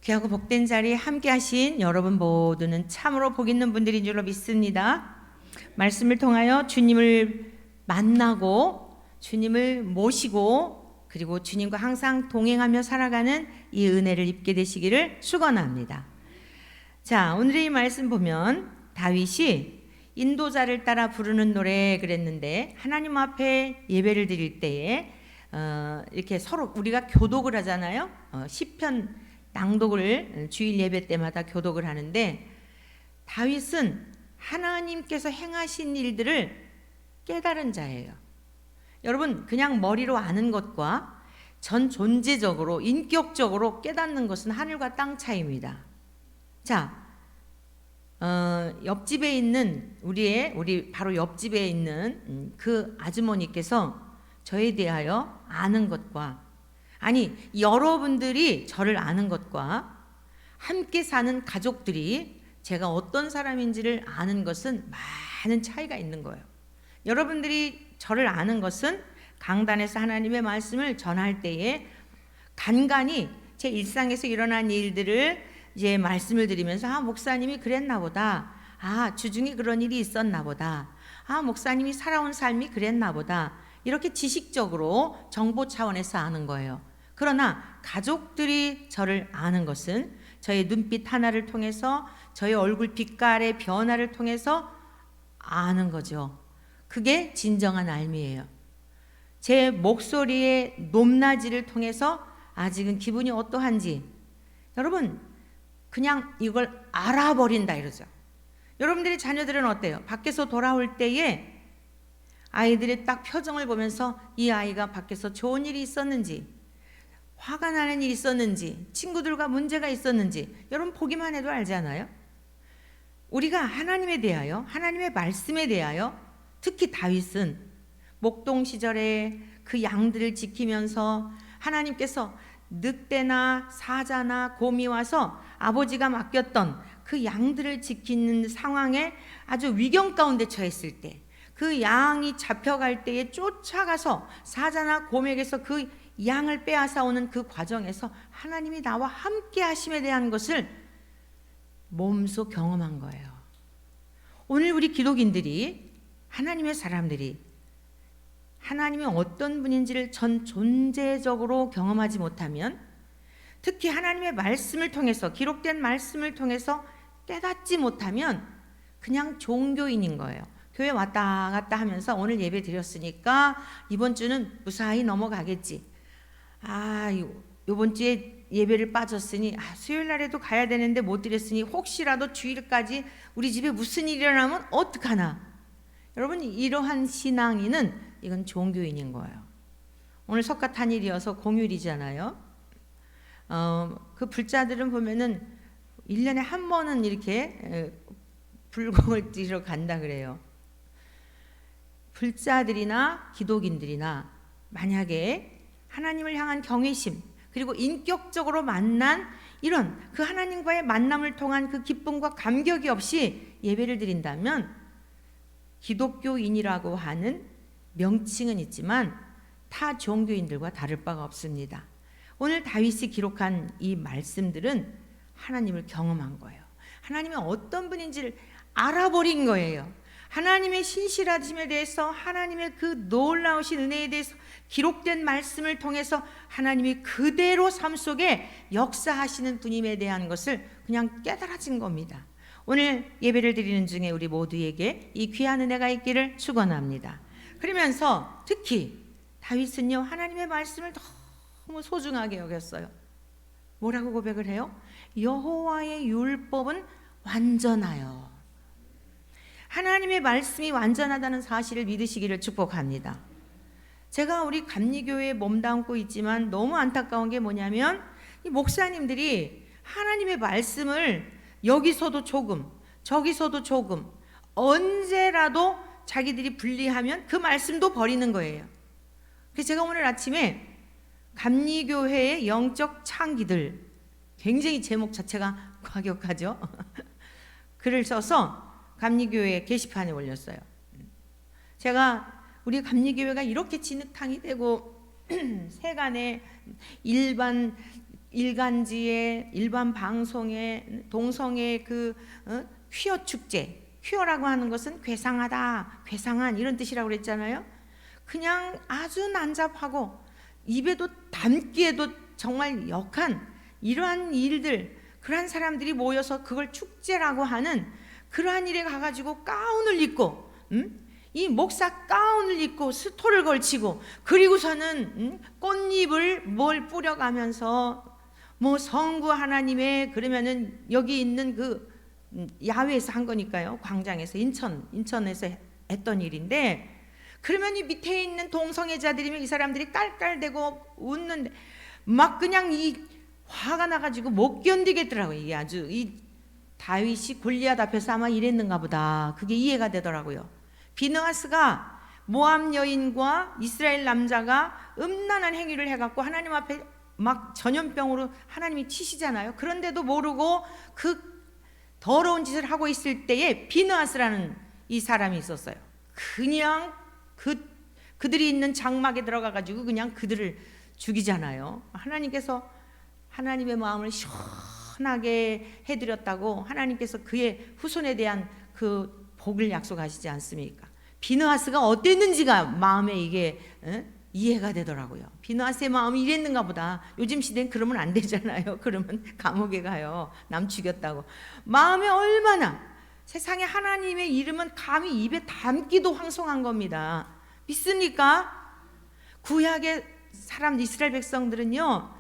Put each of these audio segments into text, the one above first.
귀하고 복된 자리에 함께 하신 여러분 모두는 참으로 복 있는 분들인 줄로 믿습니다. 말씀을 통하여 주님을 만나고 주님을 모시고 그리고 주님과 항상 동행하며 살아가는 이 은혜를 입게 되시기를 축원합니다. 자, 오늘의 이 말씀 보면 다윗이 인도자를 따라 부르는 노래 그랬는데, 하나님 앞에 예배를 드릴 때에 이렇게 서로 우리가 교독을 하잖아요. 시편 낭독을 주일 예배 때마다 교독을 하는데, 다윗은 하나님께서 행하신 일들을 깨달은 자예요. 여러분, 그냥 머리로 아는 것과 전 존재적으로 인격적으로 깨닫는 것은 하늘과 땅 차이입니다. 자, 옆집에 있는 우리 바로 옆집에 있는 그 아주머니께서 저에 대하여 아는 것과, 아니 여러분들이 저를 아는 것과 함께 사는 가족들이 제가 어떤 사람인지를 아는 것은 많은 차이가 있는 거예요. 여러분들이 저를 아는 것은 강단에서 하나님의 말씀을 전할 때에 간간히 제 일상에서 일어난 일들을 이제 말씀을 드리면서, 목사님이 그랬나 보다, 주중에 그런 일이 있었나 보다, 목사님이 살아온 삶이 그랬나 보다, 이렇게 지식적으로 정보 차원에서 아는 거예요. 그러나 가족들이 저를 아는 것은 저의 눈빛 하나를 통해서, 저의 얼굴 빛깔의 변화를 통해서 아는 거죠. 그게 진정한 알미예요. 제 목소리의 높낮이를 통해서 아직은 기분이 어떠한지, 여러분 그냥 이걸 알아버린다 이러죠. 여러분들의 자녀들은 어때요? 밖에서 돌아올 때에 아이들의 딱 표정을 보면서 이 아이가 밖에서 좋은 일이 있었는지, 화가 나는 일이 있었는지, 친구들과 문제가 있었는지 여러분 보기만 해도 알잖아요. 우리가 하나님에 대하여, 하나님의 말씀에 대하여, 특히 다윗은 목동 시절에 그 양들을 지키면서 하나님께서 늑대나 사자나 곰이 와서 아버지가 맡겼던 그 양들을 지키는 상황에 아주 위경 가운데 처했을 때, 그 양이 잡혀갈 때에 쫓아가서 사자나 곰에게서 그 양을 빼앗아 오는 그 과정에서 하나님이 나와 함께 하심에 대한 것을 몸소 경험한 거예요. 오늘 우리 기독인들이, 하나님의 사람들이 하나님이 어떤 분인지를 전 존재적으로 경험하지 못하면, 특히 하나님의 말씀을 통해서, 기록된 말씀을 통해서 깨닫지 못하면 그냥 종교인인 거예요. 교회 왔다 갔다 하면서 오늘 예배 드렸으니까 이번 주는 무사히 넘어가겠지. 이번 주에 예배를 빠졌으니 수요일 날에도 가야 되는데 못 드렸으니 혹시라도 주일까지 우리 집에 무슨 일이 일어나면 어떡하나. 여러분, 이러한 신앙인은 이건 종교인인 거예요. 오늘 석가탄일이어서 공휴일이잖아요. 그 불자들은 보면은 1년에 한 번은 이렇게 불공을 드리러 간다 그래요. 불자들이나 기독인들이나 만약에 하나님을 향한 경외심, 그리고 인격적으로 만난 이런 그 하나님과의 만남을 통한 그 기쁨과 감격이 없이 예배를 드린다면, 기독교인이라고 하는 명칭은 있지만 타 종교인들과 다를 바가 없습니다. 오늘 다윗이 기록한 이 말씀들은 하나님을 경험한 거예요. 하나님이 어떤 분인지를 알아버린 거예요. 하나님의 신실하심에 대해서, 하나님의 그 놀라우신 은혜에 대해서 기록된 말씀을 통해서 하나님이 그대로 삶 속에 역사하시는 분임에 대한 것을 그냥 깨달아진 겁니다. 오늘 예배를 드리는 중에 우리 모두에게 이 귀한 은혜가 있기를 축원합니다. 그러면서 특히 다윗은요, 하나님의 말씀을 너무 소중하게 여겼어요. 뭐라고 고백을 해요? 여호와의 율법은 완전하여. 하나님의 말씀이 완전하다는 사실을 믿으시기를 축복합니다. 제가 우리 감리교회에 몸담고 있지만 너무 안타까운 게 뭐냐면, 이 목사님들이 하나님의 말씀을 여기서도 조금, 저기서도 조금, 언제라도 자기들이 분리하면 그 말씀도 버리는 거예요. 그래서 제가 오늘 아침에 감리교회의 영적 창기들, 굉장히 제목 자체가 과격하죠. 글을 써서 감리교회 게시판에 올렸어요. 제가 우리 감리교회가 이렇게 진흙탕이 되고 세간의 일반 일간지에, 일반 방송에, 동성애 퀴어 축제, 퀴어라고 하는 것은 괴상하다, 괴상한 이런 뜻이라고 그랬잖아요. 그냥 아주 난잡하고 입에도 담기에도 정말 역한 이러한 일들, 그러한 사람들이 모여서 그걸 축제라고 하는 그러한 일에 가가지고 가운을 입고, 이 목사 가운을 입고 스토를 걸치고, 그리고서는 꽃잎을 뭘 뿌려가면서 뭐 성부 하나님의, 그러면은 여기 있는 그 야외에서 한 거니까요, 광장에서, 인천에서 했던 일인데, 그러면 이 밑에 있는 동성애자들이면 이 사람들이 깔깔대고 웃는데 막 그냥 이 화가 나가지고 못 견디겠더라고요. 이게 아주 이 다윗이 골리앗 앞에서 아마 이랬는가 보다. 그게 이해가 되더라고요. 비느하스가 모압 여인과 이스라엘 남자가 음란한 행위를 해갖고 하나님 앞에 막 전염병으로 하나님이 치시잖아요. 그런데도 모르고 그 더러운 짓을 하고 있을 때에 비느하스라는 이 사람이 있었어요. 그냥 그들이 있는 장막에 들어가가지고 그냥 그들을 죽이잖아요. 하나님께서 하나님의 마음을 시원하게 해드렸다고 하나님께서 그의 후손에 대한 그 복을 약속하시지 않습니까? 비느하스가 어땠는지가 마음에 이게 이해가 되더라고요. 비느하스의 마음이 이랬는가 보다. 요즘 시대는 그러면 안 되잖아요. 그러면 감옥에 가요. 남 죽였다고. 마음에 얼마나, 세상에 하나님의 이름은 감히 입에 담기도 황송한 겁니다. 믿습니까? 구약의 사람 이스라엘 백성들은요,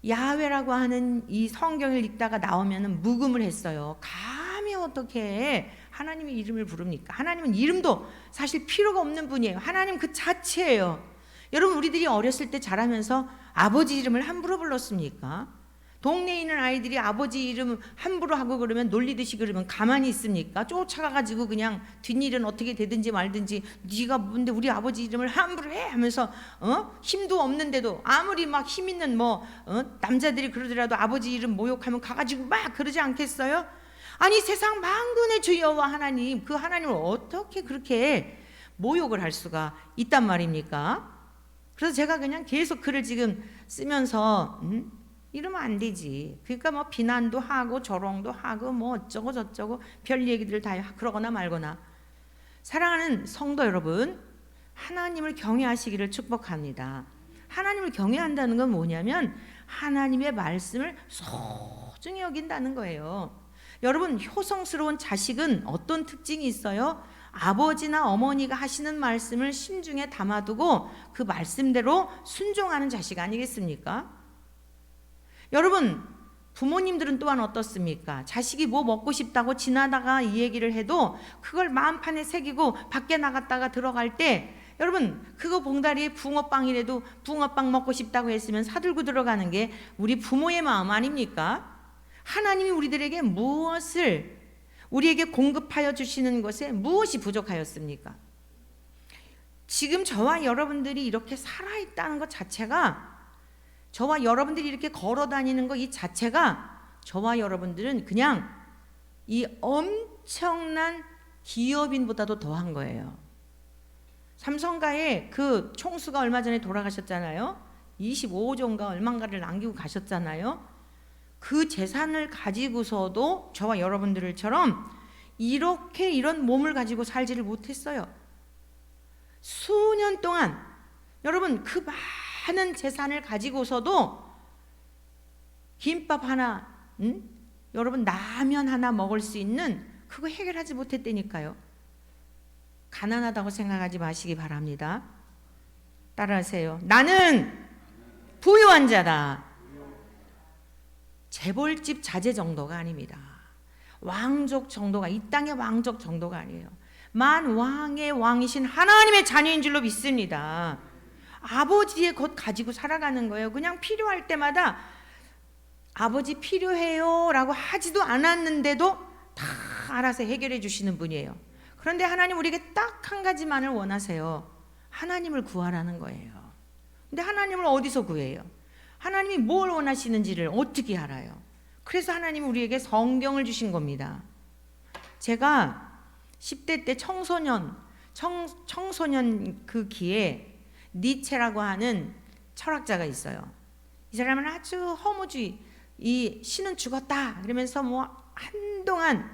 야훼라고 하는 이 성경을 읽다가 나오면은 묵음을 했어요. 감히 어떻게 하나님의 이름을 부릅니까? 하나님은 이름도 사실 필요가 없는 분이에요. 하나님 그 자체예요. 여러분, 우리들이 어렸을 때 자라면서 아버지 이름을 함부로 불렀습니까? 동네에 있는 아이들이 아버지 이름 함부로 하고 그러면 놀리듯이 그러면 가만히 있습니까? 쫓아가가지고 그냥 뒷일은 어떻게 되든지 말든지, 네가 뭔데 우리 아버지 이름을 함부로 해 하면서 힘도 없는데도 아무리 막 힘 있는 남자들이 그러더라도 아버지 이름 모욕하면 가가지고 막 그러지 않겠어요? 아니, 세상 만군의 주 여호와 하나님, 그 하나님을 어떻게 그렇게 모욕을 할 수가 있단 말입니까? 그래서 제가 그냥 계속 글을 지금 쓰면서 이러면 안 되지. 그러니까 뭐 비난도 하고 조롱도 하고 뭐 어쩌고 저쩌고 별 얘기들 다 그러거나 말거나. 사랑하는 성도 여러분, 하나님을 경외하시기를 축복합니다. 하나님을 경외한다는 건 뭐냐면 하나님의 말씀을 소중히 여긴다는 거예요. 여러분, 효성스러운 자식은 어떤 특징이 있어요? 아버지나 어머니가 하시는 말씀을 심중에 담아두고 그 말씀대로 순종하는 자식 아니겠습니까? 여러분, 부모님들은 또한 어떻습니까? 자식이 뭐 먹고 싶다고 지나다가 이 얘기를 해도 그걸 마음판에 새기고 밖에 나갔다가 들어갈 때, 여러분, 그거 봉다리에 붕어빵이라도 붕어빵 먹고 싶다고 했으면 사들고 들어가는 게 우리 부모의 마음 아닙니까? 하나님이 우리들에게 무엇을 우리에게 공급하여 주시는 것에 무엇이 부족하였습니까? 지금 저와 여러분들이 이렇게 살아있다는 것 자체가, 저와 여러분들이 이렇게 걸어 다니는 것 이 자체가, 저와 여러분들은 그냥 이 엄청난 기업인보다도 더한 거예요. 삼성가의 그 총수가 얼마 전에 돌아가셨잖아요. 25조인가 얼마인가를 남기고 가셨잖아요. 그 재산을 가지고서도 저와 여러분들처럼 이렇게 이런 몸을 가지고 살지를 못했어요. 수년 동안 여러분, 그 많은 재산을 가지고서도 김밥 하나, 여러분 라면 하나 먹을 수 있는 그거 해결하지 못했다니까요. 가난하다고 생각하지 마시기 바랍니다. 따라하세요. 나는 부유한 자다. 재벌집 자제 정도가 아닙니다. 왕족 정도가, 이 땅의 왕족 정도가 아니에요. 만왕의 왕이신 하나님의 자녀인 줄로 믿습니다. 아버지의 것 가지고 살아가는 거예요. 그냥 필요할 때마다 아버지 필요해요 라고 하지도 않았는데도 다 알아서 해결해 주시는 분이에요. 그런데 하나님 우리에게 딱 한 가지만을 원하세요. 하나님을 구하라는 거예요. 근데 하나님을 어디서 구해요? 하나님이 뭘 원하시는지를 어떻게 알아요? 그래서 하나님이 우리에게 성경을 주신 겁니다. 제가 10대 때 청소년 그 기에 니체라고 하는 철학자가 있어요. 이 사람은 아주 허무주의, 이 신은 죽었다 그러면서 뭐 한동안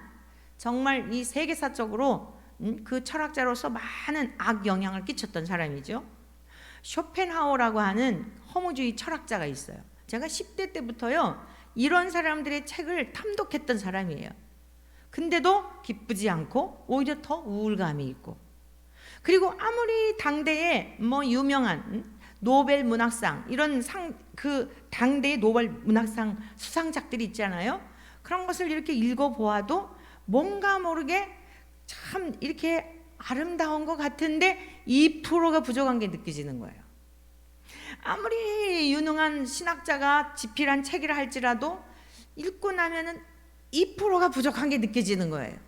정말 이 세계사적으로 그 철학자로서 많은 악영향을 끼쳤던 사람이죠. 쇼펜하우어라고 하는 허무주의 철학자가 있어요. 제가 10대 때부터요 이런 사람들의 책을 탐독했던 사람이에요. 근데도 기쁘지 않고 오히려 더 우울감이 있고, 그리고 아무리 당대에 뭐 유명한 노벨 문학상 이런 상, 그 당대의 노벨 문학상 수상작들이 있잖아요. 그런 것을 이렇게 읽어보아도 뭔가 모르게 참 이렇게 아름다운 것 같은데 2%가 부족한 게 느껴지는 거예요. 아무리 유능한 신학자가 집필한 책이라 할지라도 읽고 나면은 2%가 부족한 게 느껴지는 거예요.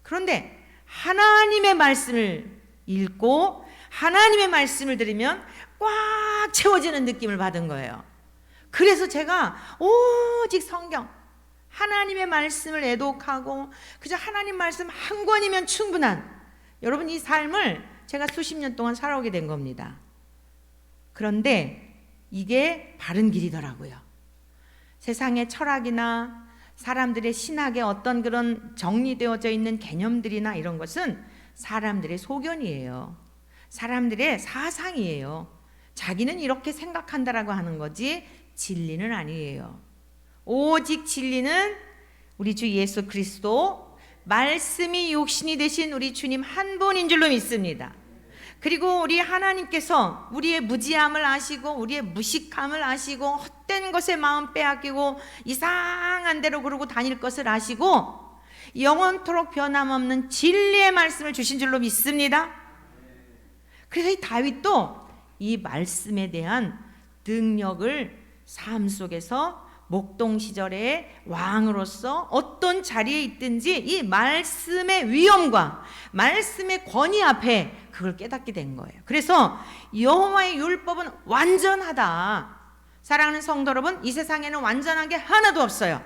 그런데 하나님의 말씀을 읽고 하나님의 말씀을 들으면 꽉 채워지는 느낌을 받은 거예요. 그래서 제가 오직 성경, 하나님의 말씀을 애독하고 그저 하나님 말씀 한 권이면 충분한, 여러분 이 삶을 제가 수십 년 동안 살아오게 된 겁니다. 그런데 이게 바른 길이더라고요. 세상의 철학이나 사람들의 신학의 어떤 그런 정리되어져 있는 개념들이나 이런 것은 사람들의 소견이에요. 사람들의 사상이에요. 자기는 이렇게 생각한다라고 하는 거지 진리는 아니에요. 오직 진리는 우리 주 예수 그리스도 말씀이 육신이 되신 우리 주님 한 분인 줄로 믿습니다. 그리고 우리 하나님께서 우리의 무지함을 아시고 우리의 무식함을 아시고 헛된 것에 마음 빼앗기고 이상한 대로 그러고 다닐 것을 아시고 영원토록 변함없는 진리의 말씀을 주신 줄로 믿습니다. 그래서 이 다윗도 이 말씀에 대한 능력을 삶 속에서 목동 시절의 왕으로서 어떤 자리에 있든지 이 말씀의 위엄과 말씀의 권위 앞에 그걸 깨닫게 된 거예요. 그래서 여호와의 율법은 완전하다. 사랑하는 성도 여러분, 이 세상에는 완전한 게 하나도 없어요.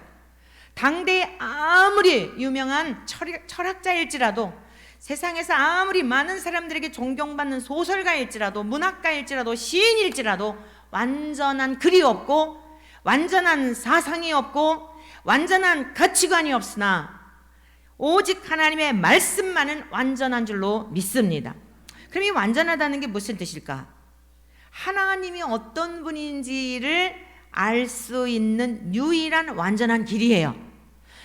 당대에 아무리 유명한 철학자일지라도, 세상에서 아무리 많은 사람들에게 존경받는 소설가일지라도, 문학가일지라도, 시인일지라도 완전한 글이 없고 완전한 사상이 없고 완전한 가치관이 없으나 오직 하나님의 말씀만은 완전한 줄로 믿습니다. 그럼 이 완전하다는 게 무슨 뜻일까? 하나님이 어떤 분인지를 알 수 있는 유일한 완전한 길이에요.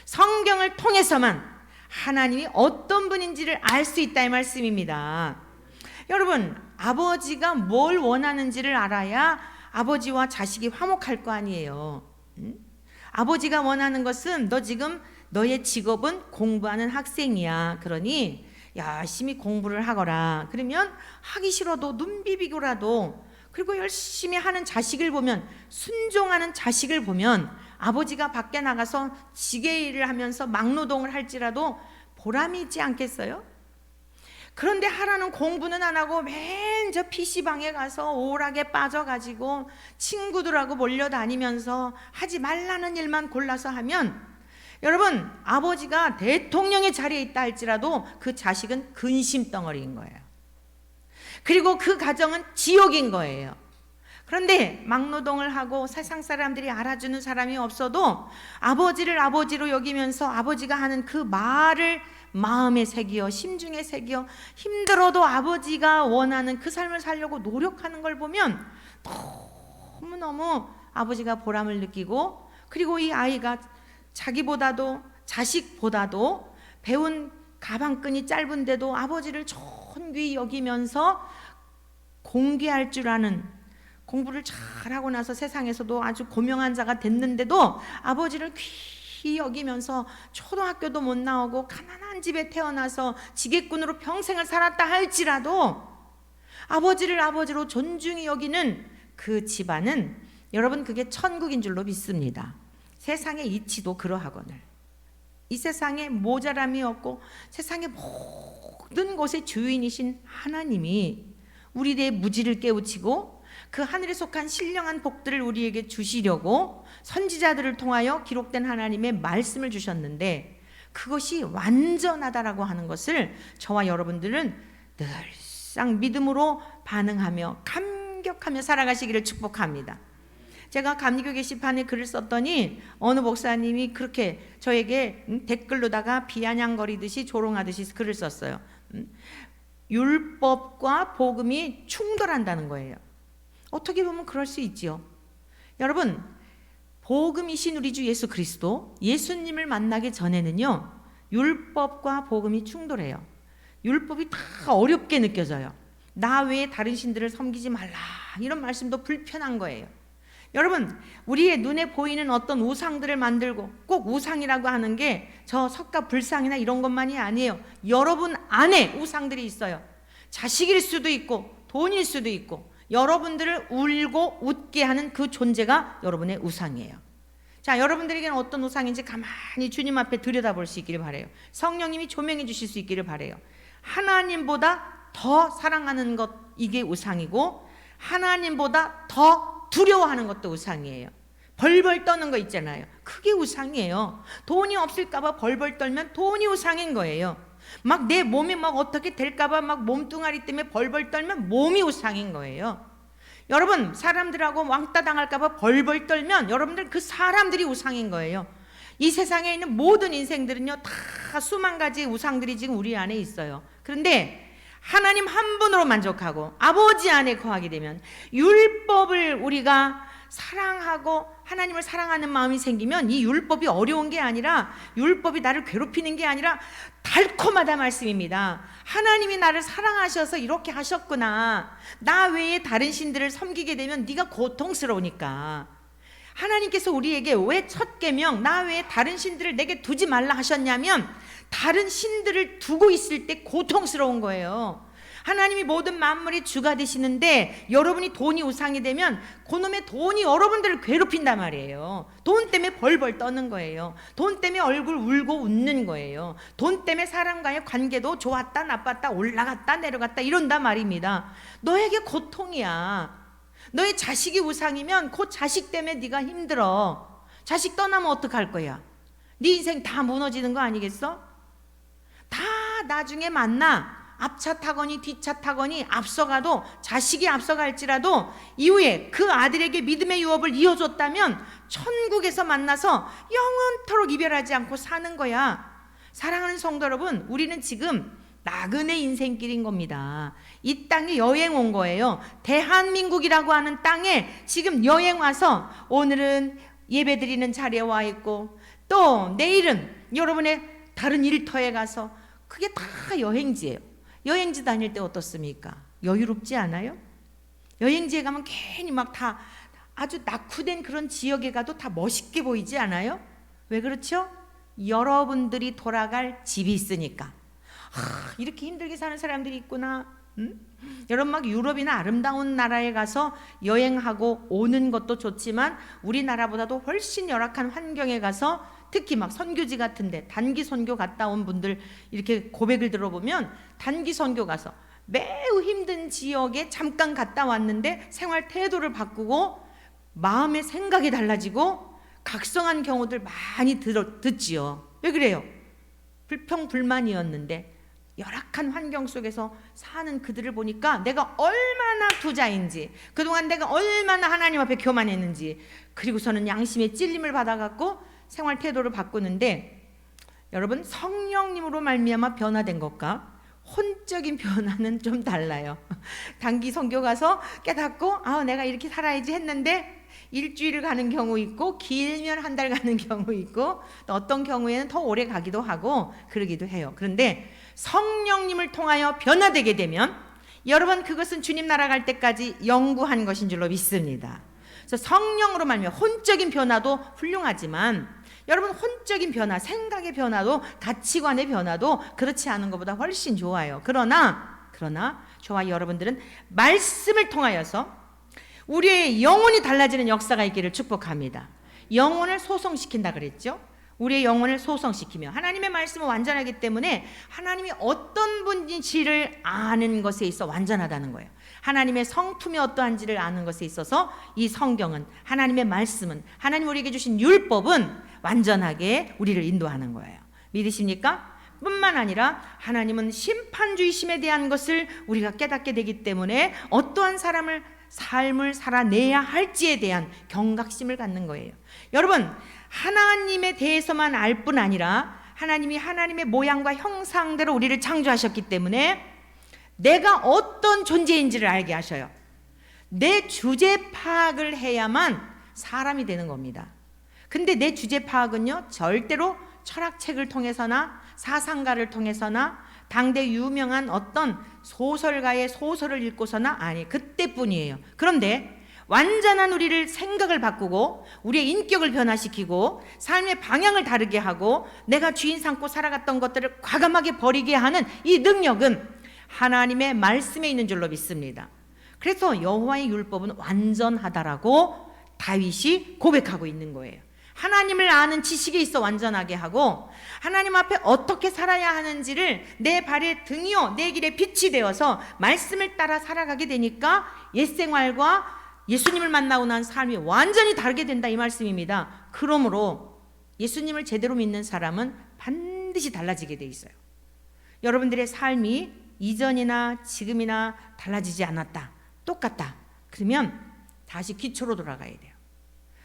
성경을 통해서만 하나님이 어떤 분인지를 알 수 있다 이 말씀입니다. 여러분, 아버지가 뭘 원하는지를 알아야 아버지와 자식이 화목할 거 아니에요. 아버지가 원하는 것은 너 지금 너의 직업은 공부하는 학생이야. 그러니 열심히 공부를 하거라. 그러면 하기 싫어도 눈 비비고라도, 그리고 열심히 하는 자식을 보면, 순종하는 자식을 보면 아버지가 밖에 나가서 지게 일을 하면서 막노동을 할지라도 보람이 있지 않겠어요? 그런데 하라는 공부는 안 하고 맨 저 PC방에 가서 오락에 빠져가지고 친구들하고 몰려다니면서 하지 말라는 일만 골라서 하면, 여러분 아버지가 대통령의 자리에 있다 할지라도 그 자식은 근심덩어리인 거예요. 그리고 그 가정은 지옥인 거예요. 그런데 막노동을 하고 세상 사람들이 알아주는 사람이 없어도 아버지를 아버지로 여기면서 아버지가 하는 그 말을 마음에 새기어 심중에 새기어 힘들어도 아버지가 원하는 그 삶을 살려고 노력하는 걸 보면 너무너무 아버지가 보람을 느끼고, 그리고 이 아이가 자기보다도 자식보다도 배운 가방끈이 짧은데도 아버지를 존귀히 여기면서 공개할 줄 아는, 공부를 잘하고 나서 세상에서도 아주 고명한 자가 됐는데도 아버지를 귀히 여기면서 초등학교도 못 나오고 가난한 집에 태어나서 지게꾼으로 평생을 살았다 할지라도 아버지를 아버지로 존중히 여기는 그 집안은, 여러분 그게 천국인 줄로 믿습니다. 세상의 이치도 그러하거늘 이 세상에 모자람이 없고 세상의 모든 것의 주인이신 하나님이 우리의 무지를 깨우치고 그 하늘에 속한 신령한 복들을 우리에게 주시려고 선지자들을 통하여 기록된 하나님의 말씀을 주셨는데, 그것이 완전하다라고 하는 것을 저와 여러분들은 늘상 믿음으로 반응하며 감격하며 살아가시기를 축복합니다. 제가 감리교 게시판에 글을 썼더니 어느 목사님이 그렇게 저에게 댓글로다가 비아냥거리듯이 조롱하듯이 글을 썼어요. 율법과 복음이 충돌한다는 거예요. 어떻게 보면 그럴 수 있지요. 여러분, 복음이신 우리 주 예수 그리스도, 예수님을 만나기 전에는요, 율법과 복음이 충돌해요. 율법이 다 어렵게 느껴져요. 나 외에 다른 신들을 섬기지 말라, 이런 말씀도 불편한 거예요. 여러분, 우리의 눈에 보이는 어떤 우상들을 만들고, 꼭 우상이라고 하는 게 저 석가 불상이나 이런 것만이 아니에요. 여러분 안에 우상들이 있어요. 자식일 수도 있고 돈일 수도 있고, 여러분들을 울고 웃게 하는 그 존재가 여러분의 우상이에요. 자, 여러분들에게는 어떤 우상인지 가만히 주님 앞에 들여다볼 수 있기를 바라요. 성령님이 조명해 주실 수 있기를 바라요. 하나님보다 더 사랑하는 것, 이게 우상이고, 하나님보다 더 두려워하는 것도 우상이에요. 벌벌 떠는 거 있잖아요. 그게 우상이에요. 돈이 없을까봐 벌벌 떨면 돈이 우상인 거예요. 막 내 몸이 막 어떻게 될까봐 막 몸뚱아리 때문에 벌벌 떨면 몸이 우상인 거예요. 여러분, 사람들하고 왕따 당할까봐 벌벌 떨면 여러분들 그 사람들이 우상인 거예요. 이 세상에 있는 모든 인생들은요, 다 수만 가지 우상들이 지금 우리 안에 있어요. 그런데 하나님 한 분으로 만족하고 아버지 안에 거하게 되면, 율법을 우리가 사랑하고 하나님을 사랑하는 마음이 생기면, 이 율법이 어려운 게 아니라, 율법이 나를 괴롭히는 게 아니라 달콤하다 말씀입니다. 하나님이 나를 사랑하셔서 이렇게 하셨구나. 나 외에 다른 신들을 섬기게 되면 네가 고통스러우니까. 하나님께서 우리에게 왜 첫 계명 나 외에 다른 신들을 내게 두지 말라 하셨냐면, 다른 신들을 두고 있을 때 고통스러운 거예요. 하나님이 모든 만물의 주가 되시는데 여러분이 돈이 우상이 되면 그놈의 돈이 여러분들을 괴롭힌단 말이에요. 돈 때문에 벌벌 떠는 거예요. 돈 때문에 얼굴 울고 웃는 거예요. 돈 때문에 사람과의 관계도 좋았다 나빴다 올라갔다 내려갔다 이런단 말입니다. 너에게 고통이야. 너의 자식이 우상이면 그 자식 때문에 네가 힘들어. 자식 떠나면 어떡할 거야? 네 인생 다 무너지는 거 아니겠어? 다 나중에 만나. 앞차 타거니 뒤차 타거니 앞서가도, 자식이 앞서갈지라도 이후에 그 아들에게 믿음의 유업을 이어줬다면 천국에서 만나서 영원토록 이별하지 않고 사는 거야. 사랑하는 성도 여러분, 우리는 지금 나그네 인생길인 겁니다. 이 땅에 여행 온 거예요. 대한민국이라고 하는 땅에 지금 여행 와서 오늘은 예배드리는 자리에 와 있고, 또 내일은 여러분의 다른 일터에 가서, 그게 다 여행지예요. 여행지 다닐 때 어떻습니까? 여유롭지 않아요? 여행지에 가면 괜히 막 다 아주 낙후된 그런 지역에 가도 다 멋있게 보이지 않아요? 왜 그렇죠? 여러분들이 돌아갈 집이 있으니까. 이렇게 힘들게 사는 사람들이 있구나. 여러분, 막 유럽이나 아름다운 나라에 가서 여행하고 오는 것도 좋지만, 우리나라보다도 훨씬 열악한 환경에 가서, 특히 막 선교지 같은데 단기 선교 갔다 온 분들 이렇게 고백을 들어보면, 단기 선교 가서 매우 힘든 지역에 잠깐 갔다 왔는데 생활 태도를 바꾸고 마음의 생각이 달라지고 각성한 경우들 많이 듣지요. 왜 그래요? 불평불만이었는데 열악한 환경 속에서 사는 그들을 보니까 내가 얼마나 부자인지, 그동안 내가 얼마나 하나님 앞에 교만했는지, 그리고서는 양심의 찔림을 받아갖고 생활 태도를 바꾸는데, 여러분, 성령님으로 말미암아 변화된 것과 혼적인 변화는 좀 달라요. 단기 선교 가서 깨닫고 내가 이렇게 살아야지 했는데 일주일을 가는 경우 있고, 길면 한 달 가는 경우 있고, 또 어떤 경우에는 더 오래 가기도 하고 그러기도 해요. 그런데 성령님을 통하여 변화되게 되면, 여러분, 그것은 주님 나라 갈 때까지 영구한 것인 줄로 믿습니다. 그래서 성령으로 말미암아 혼적인 변화도 훌륭하지만, 여러분, 혼적인 변화, 생각의 변화도, 가치관의 변화도 그렇지 않은 것보다 훨씬 좋아요. 그러나 저와 여러분들은 말씀을 통하여서 우리의 영혼이 달라지는 역사가 있기를 축복합니다. 영혼을 소성시킨다 그랬죠? 우리의 영혼을 소성시키며, 하나님의 말씀은 완전하기 때문에 하나님이 어떤 분인지를 아는 것에 있어 완전하다는 거예요. 하나님의 성품이 어떠한지를 아는 것에 있어서 이 성경은, 하나님의 말씀은, 하나님 우리에게 주신 율법은 완전하게 우리를 인도하는 거예요. 믿으십니까? 뿐만 아니라 하나님은 심판주의심에 대한 것을 우리가 깨닫게 되기 때문에 어떠한 사람을 삶을 살아내야 할지에 대한 경각심을 갖는 거예요. 여러분, 하나님에 대해서만 알 뿐 아니라 하나님이 하나님의 모양과 형상대로 우리를 창조하셨기 때문에 내가 어떤 존재인지를 알게 하셔요. 내 주제 파악을 해야만 사람이 되는 겁니다. 근데 내 주제 파악은요, 절대로 철학책을 통해서나 사상가를 통해서나 당대 유명한 어떤 소설가의 소설을 읽고서나 아니, 그때뿐이에요. 그런데 완전한 우리를 생각을 바꾸고 우리의 인격을 변화시키고 삶의 방향을 다르게 하고 내가 주인 삼고 살아갔던 것들을 과감하게 버리게 하는 이 능력은 하나님의 말씀에 있는 줄로 믿습니다. 그래서 여호와의 율법은 완전하다라고 다윗이 고백하고 있는 거예요. 하나님을 아는 지식에 있어 완전하게 하고 하나님 앞에 어떻게 살아야 하는지를 내 발의 등이요 내 길의 빛이 되어서 말씀을 따라 살아가게 되니까 옛생활과 예수님을 만나고 난 삶이 완전히 다르게 된다, 이 말씀입니다. 그러므로 예수님을 제대로 믿는 사람은 반드시 달라지게 돼 있어요. 여러분들의 삶이 이전이나 지금이나 달라지지 않았다, 똑같다, 그러면 다시 기초로 돌아가야 돼요.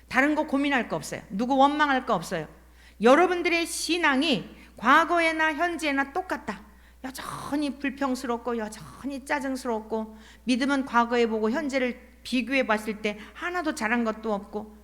다른 거 고민할 거 없어요. 누구 원망할 거 없어요. 여러분들의 신앙이 과거에나 현재나 똑같다, 여전히 불평스럽고 여전히 짜증스럽고 믿음은 과거에 보고 현재를 비교해 봤을 때 하나도 잘한 것도 없고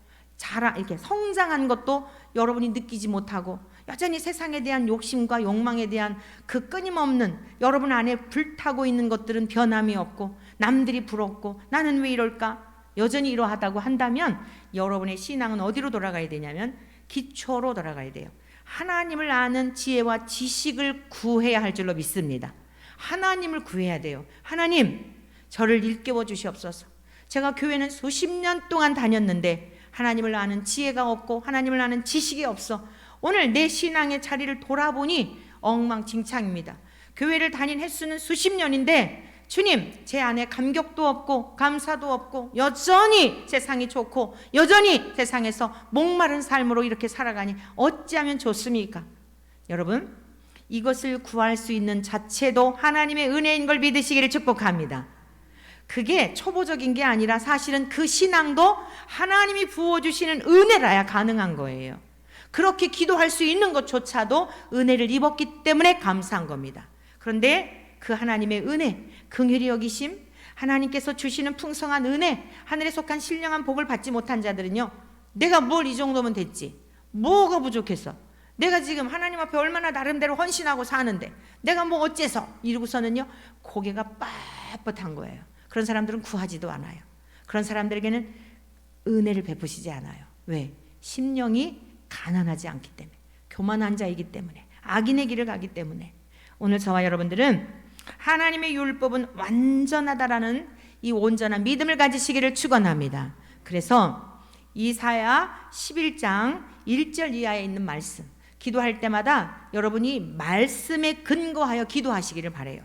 이렇게 성장한 것도 여러분이 느끼지 못하고 여전히 세상에 대한 욕심과 욕망에 대한 그 끊임없는 여러분 안에 불타고 있는 것들은 변함이 없고 남들이 부럽고 나는 왜 이럴까 여전히 이러하다고 한다면 여러분의 신앙은 어디로 돌아가야 되냐면 기초로 돌아가야 돼요. 하나님을 아는 지혜와 지식을 구해야 할 줄로 믿습니다. 하나님을 구해야 돼요. 하나님, 저를 일깨워 주시옵소서. 제가 교회는 수십 년 동안 다녔는데 하나님을 아는 지혜가 없고 하나님을 아는 지식이 없어. 오늘 내 신앙의 자리를 돌아보니 엉망진창입니다. 교회를 다닌 횟수는 수십 년인데 주님, 제 안에 감격도 없고 감사도 없고 여전히 세상이 좋고 여전히 세상에서 목마른 삶으로 이렇게 살아가니 어찌하면 좋습니까? 여러분, 이것을 구할 수 있는 자체도 하나님의 은혜인 걸 믿으시기를 축복합니다. 그게 초보적인 게 아니라 사실은 그 신앙도 하나님이 부어주시는 은혜라야 가능한 거예요. 그렇게 기도할 수 있는 것조차도 은혜를 입었기 때문에 감사한 겁니다. 그런데 그 하나님의 은혜, 긍휼히 여기심, 하나님께서 주시는 풍성한 은혜, 하늘에 속한 신령한 복을 받지 못한 자들은요, 내가 뭘 이 정도면 됐지, 뭐가 부족했어, 내가 지금 하나님 앞에 얼마나 나름대로 헌신하고 사는데 내가 뭐 어째서, 이러고서는요 고개가 빳빳한 거예요. 그런 사람들은 구하지도 않아요. 그런 사람들에게는 은혜를 베푸시지 않아요. 왜? 심령이 가난하지 않기 때문에, 교만한 자이기 때문에, 악인의 길을 가기 때문에. 오늘 저와 여러분들은 하나님의 율법은 완전하다라는 이 온전한 믿음을 가지시기를 축원합니다. 그래서 이사야 11장 1절 이하에 있는 말씀, 기도할 때마다 여러분이 말씀에 근거하여 기도하시기를 바라요.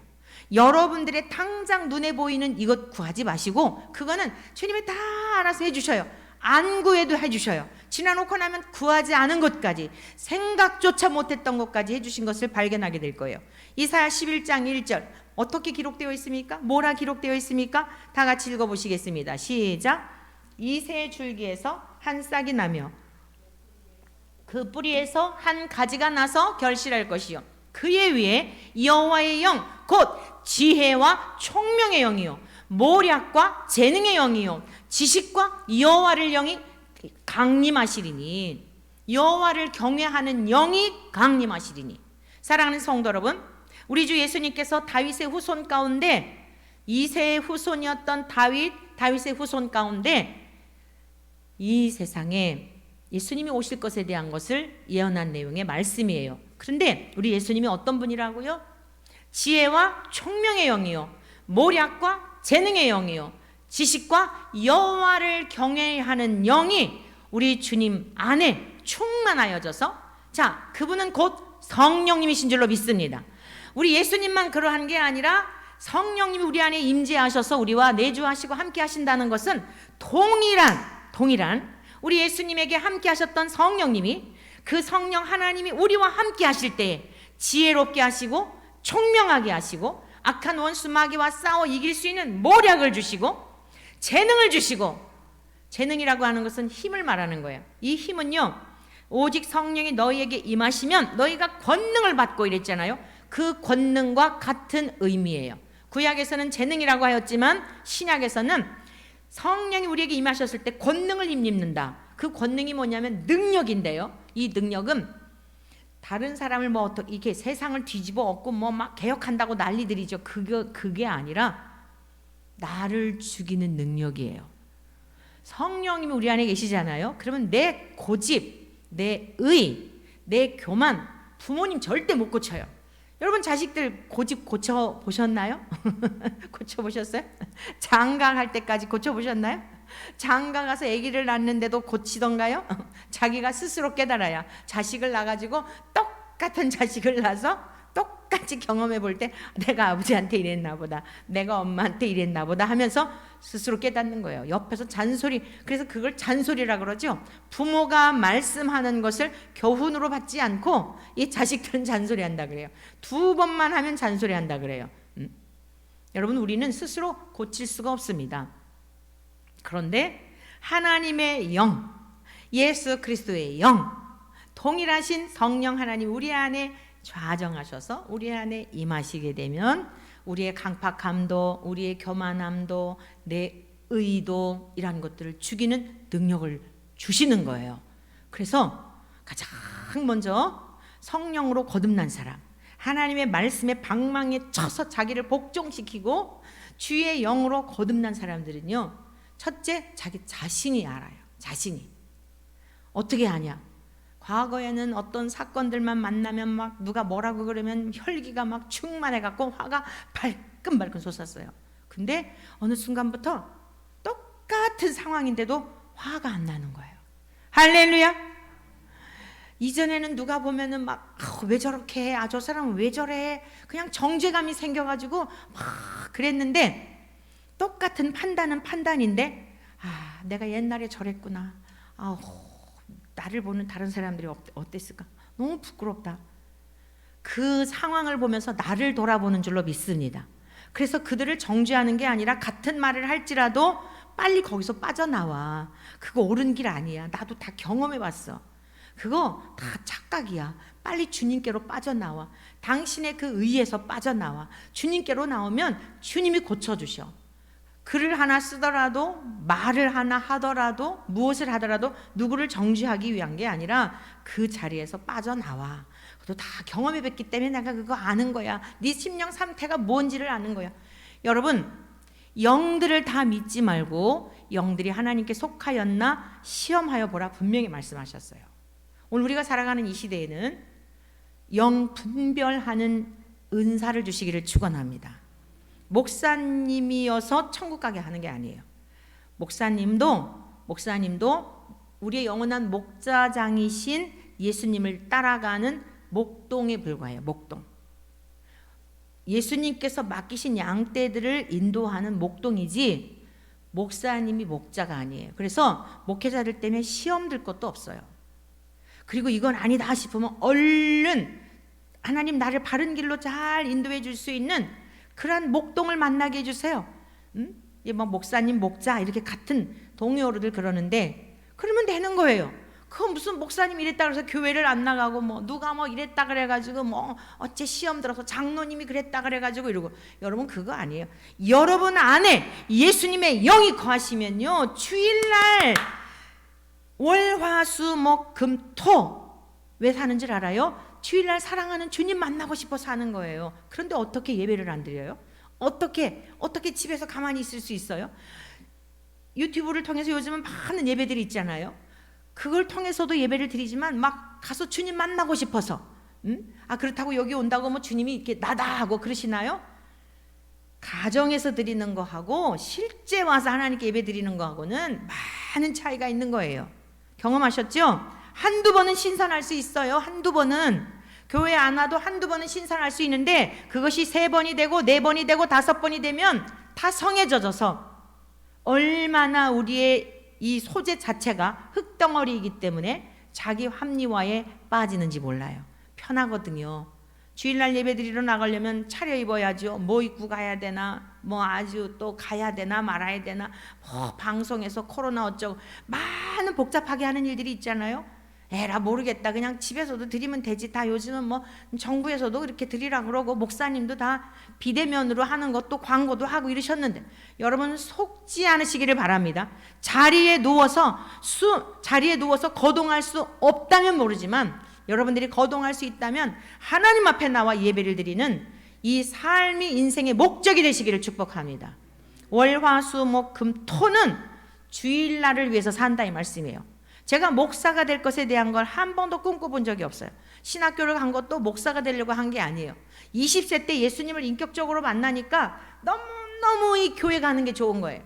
여러분들의 당장 눈에 보이는 이것 구하지 마시고 그거는 주님이 다 알아서 해주셔요. 안 구해도 해주셔요. 지나놓고 나면 구하지 않은 것까지, 생각조차 못했던 것까지 해주신 것을 발견하게 될 거예요. 이사야 11장 1절 어떻게 기록되어 있습니까? 뭐라 기록되어 있습니까? 다 같이 읽어보시겠습니다. 시작. 이새 줄기에서 한 싹이 나며 그 뿌리에서 한 가지가 나서 결실할 것이요 그의 위에 여호와의 영 곧 지혜와 총명의 영이요 모략과 재능의 영이요 지식과 여호와를 영이 강림하시리니, 여호와를 경외하는 영이 강림하시리니. 사랑하는 성도 여러분, 우리 주 예수님께서 다윗의 후손 가운데 이새의 후손이었던 다윗의 후손 가운데 이 세상에 예수님이 오실 것에 대한 것을 예언한 내용의 말씀이에요. 그런데 우리 예수님이 어떤 분이라고요? 지혜와 총명의 영이요 모략과 재능의 영이요 지식과 여호와를 경외하는 영이 우리 주님 안에 충만하여져서, 자, 그분은 곧 성령님이신 줄로 믿습니다. 우리 예수님만 그러한 게 아니라 성령님이 우리 안에 임재하셔서 우리와 내주하시고 함께 하신다는 것은 동일한 우리 예수님에게 함께 하셨던 성령님이, 그 성령 하나님이 우리와 함께 하실 때에 지혜롭게 하시고 총명하게 하시고 악한 원수 마귀와 싸워 이길 수 있는 모략을 주시고 재능을 주시고, 재능이라고 하는 것은 힘을 말하는 거예요. 이 힘은요, 오직 성령이 너희에게 임하시면 너희가 권능을 받고 이랬잖아요. 그 권능과 같은 의미예요. 구약에서는 재능이라고 하였지만 신약에서는 성령이 우리에게 임하셨을 때 권능을 힘입는다. 그 권능이 뭐냐면 능력인데요. 이 능력은 다른 사람을 뭐 어떻게 이렇게 세상을 뒤집어 엎고 뭐 막 개혁한다고 난리들이죠. 그게 아니라 나를 죽이는 능력이에요. 성령님이 우리 안에 계시잖아요. 그러면 내 고집, 내 의, 내 교만, 부모님 절대 못 고쳐요. 여러분 자식들 고집 고쳐 보셨나요? 고쳐 보셨어요? 장가 갈 때까지 고쳐 보셨나요? 장가 가서 아기를 낳는데도 고치던가요? 자기가 스스로 깨달아야 자식을 낳아가지고 똑같은 자식을 낳아서 똑같이 경험해 볼 때 내가 아버지한테 이랬나 보다, 내가 엄마한테 이랬나 보다 하면서 스스로 깨닫는 거예요. 옆에서 잔소리, 그래서 그걸 잔소리라 그러죠. 부모가 말씀하는 것을 교훈으로 받지 않고 이 자식들은 잔소리한다 그래요. 2번만 하면 잔소리한다 그래요. 여러분 우리는 스스로 고칠 수가 없습니다. 그런데 하나님의 영, 예수 그리스도의 영, 동일하신 성령 하나님 우리 안에 좌정하셔서 우리 안에 임하시게 되면 우리의 강팍함도, 우리의 교만함도, 내 의도 이런 것들을 죽이는 능력을 주시는 거예요. 그래서 가장 먼저 성령으로 거듭난 사람, 하나님의 말씀에 방망이에 쳐서 자기를 복종시키고 주의 영으로 거듭난 사람들은요, 첫째 자기 자신이 알아요. 자신이 어떻게 아냐? 과거에는 어떤 사건들만 만나면 막 누가 뭐라고 그러면 혈기가 막 충만해갖고 화가 발끈발끈 솟았어요. 근데 어느 순간부터 똑같은 상황인데도 화가 안 나는 거예요. 할렐루야. 이전에는 누가 보면은 막 왜 저렇게 해? 저 사람은 왜 저래? 그냥 정죄감이 생겨가지고 막 그랬는데, 똑같은 판단은 판단인데 내가 옛날에 저랬구나. 나를 보는 다른 사람들이 어땠을까? 너무 부끄럽다. 그 상황을 보면서 나를 돌아보는 줄로 믿습니다. 그래서 그들을 정죄하는 게 아니라 같은 말을 할지라도 빨리 거기서 빠져나와. 그거 옳은 길 아니야. 나도 다 경험해 봤어. 그거 다 착각이야. 빨리 주님께로 빠져나와. 당신의 그 의에서 빠져나와. 주님께로 나오면 주님이 고쳐주셔. 글을 하나 쓰더라도, 말을 하나 하더라도, 무엇을 하더라도 누구를 정죄하기 위한 게 아니라 그 자리에서 빠져나와. 그것도 다 경험해 봤기 때문에 내가 그거 아는 거야. 네 심령 상태가 뭔지를 아는 거야. 여러분, 영들을 다 믿지 말고 영들이 하나님께 속하였나 시험하여 보라 분명히 말씀하셨어요. 오늘 우리가 살아가는 이 시대에는 영 분별하는 은사를 주시기를 축원합니다. 목사님이어서 천국 가게 하는 게 아니에요. 목사님도 우리의 영원한 목자장이신 예수님을 따라가는 목동에 불과해요. 목동. 예수님께서 맡기신 양떼들을 인도하는 목동이지 목사님이 목자가 아니에요. 그래서 목회자들 때문에 시험 들 것도 없어요. 그리고 이건 아니다 싶으면 얼른 하나님 나를 바른 길로 잘 인도해 줄 수 있는 그러한 목동을 만나게 해주세요. 뭐 목사님, 목자 이렇게 같은 동료들 그러는데 그러면 되는 거예요. 그 무슨 목사님 이랬다 그래서 교회를 안 나가고 뭐 누가 뭐 이랬다 그래가지고 뭐 어째 시험 들어서 장로님이 그랬다 그래가지고 이러고, 여러분 그거 아니에요. 여러분 안에 예수님의 영이 거하시면요, 주일날 월, 화, 수, 목, 금, 토 왜 사는 줄 알아요? 주일날 사랑하는 주님 만나고 싶어 사는 거예요. 그런데 어떻게 예배를 안 드려요? 어떻게 집에서 가만히 있을 수 있어요? 유튜브를 통해서 요즘은 많은 예배들이 있잖아요. 그걸 통해서도 예배를 드리지만 막 가서 주님 만나고 싶어서 그렇다고 여기 온다고 뭐 주님이 이렇게 나다 하고 그러시나요? 가정에서 드리는 거하고 실제 와서 하나님께 예배 드리는 거하고는 많은 차이가 있는 거예요. 경험하셨죠? 한두 번은 신선할 수 있어요. 한두 번은 교회 안 와도 한두 번은 신선할 수 있는데 그것이 3번이 되고 4번이 되고 5번이 되면 다 성에 젖어서 얼마나 우리의 이 소재 자체가 흙덩어리이기 때문에 자기 합리화에 빠지는지 몰라요. 편하거든요. 주일날 예배 드리러 나가려면 차려입어야죠. 뭐 입고 가야 되나, 뭐 아주 또 가야 되나 말아야 되나, 뭐 방송에서 코로나 어쩌고 많은 복잡하게 하는 일들이 있잖아요. 에라 모르겠다, 그냥 집에서도 드리면 되지. 다 요즘은 뭐 정부에서도 그렇게 드리라 그러고 목사님도 다 비대면으로 하는 것도 광고도 하고 이러셨는데, 여러분 속지 않으시기를 바랍니다. 자리에 누워서 거동할 수 없다면 모르지만, 여러분들이 거동할 수 있다면 하나님 앞에 나와 예배를 드리는 이 삶이 인생의 목적이 되시기를 축복합니다. 월, 화, 수, 목, 금, 토는 주일날을 위해서 산다 이 말씀이에요. 제가 목사가 될 것에 대한 걸 한 번도 꿈꿔본 적이 없어요. 신학교를 간 것도 목사가 되려고 한 게 아니에요. 20세 때 예수님을 인격적으로 만나니까 너무너무 이 교회 가는 게 좋은 거예요.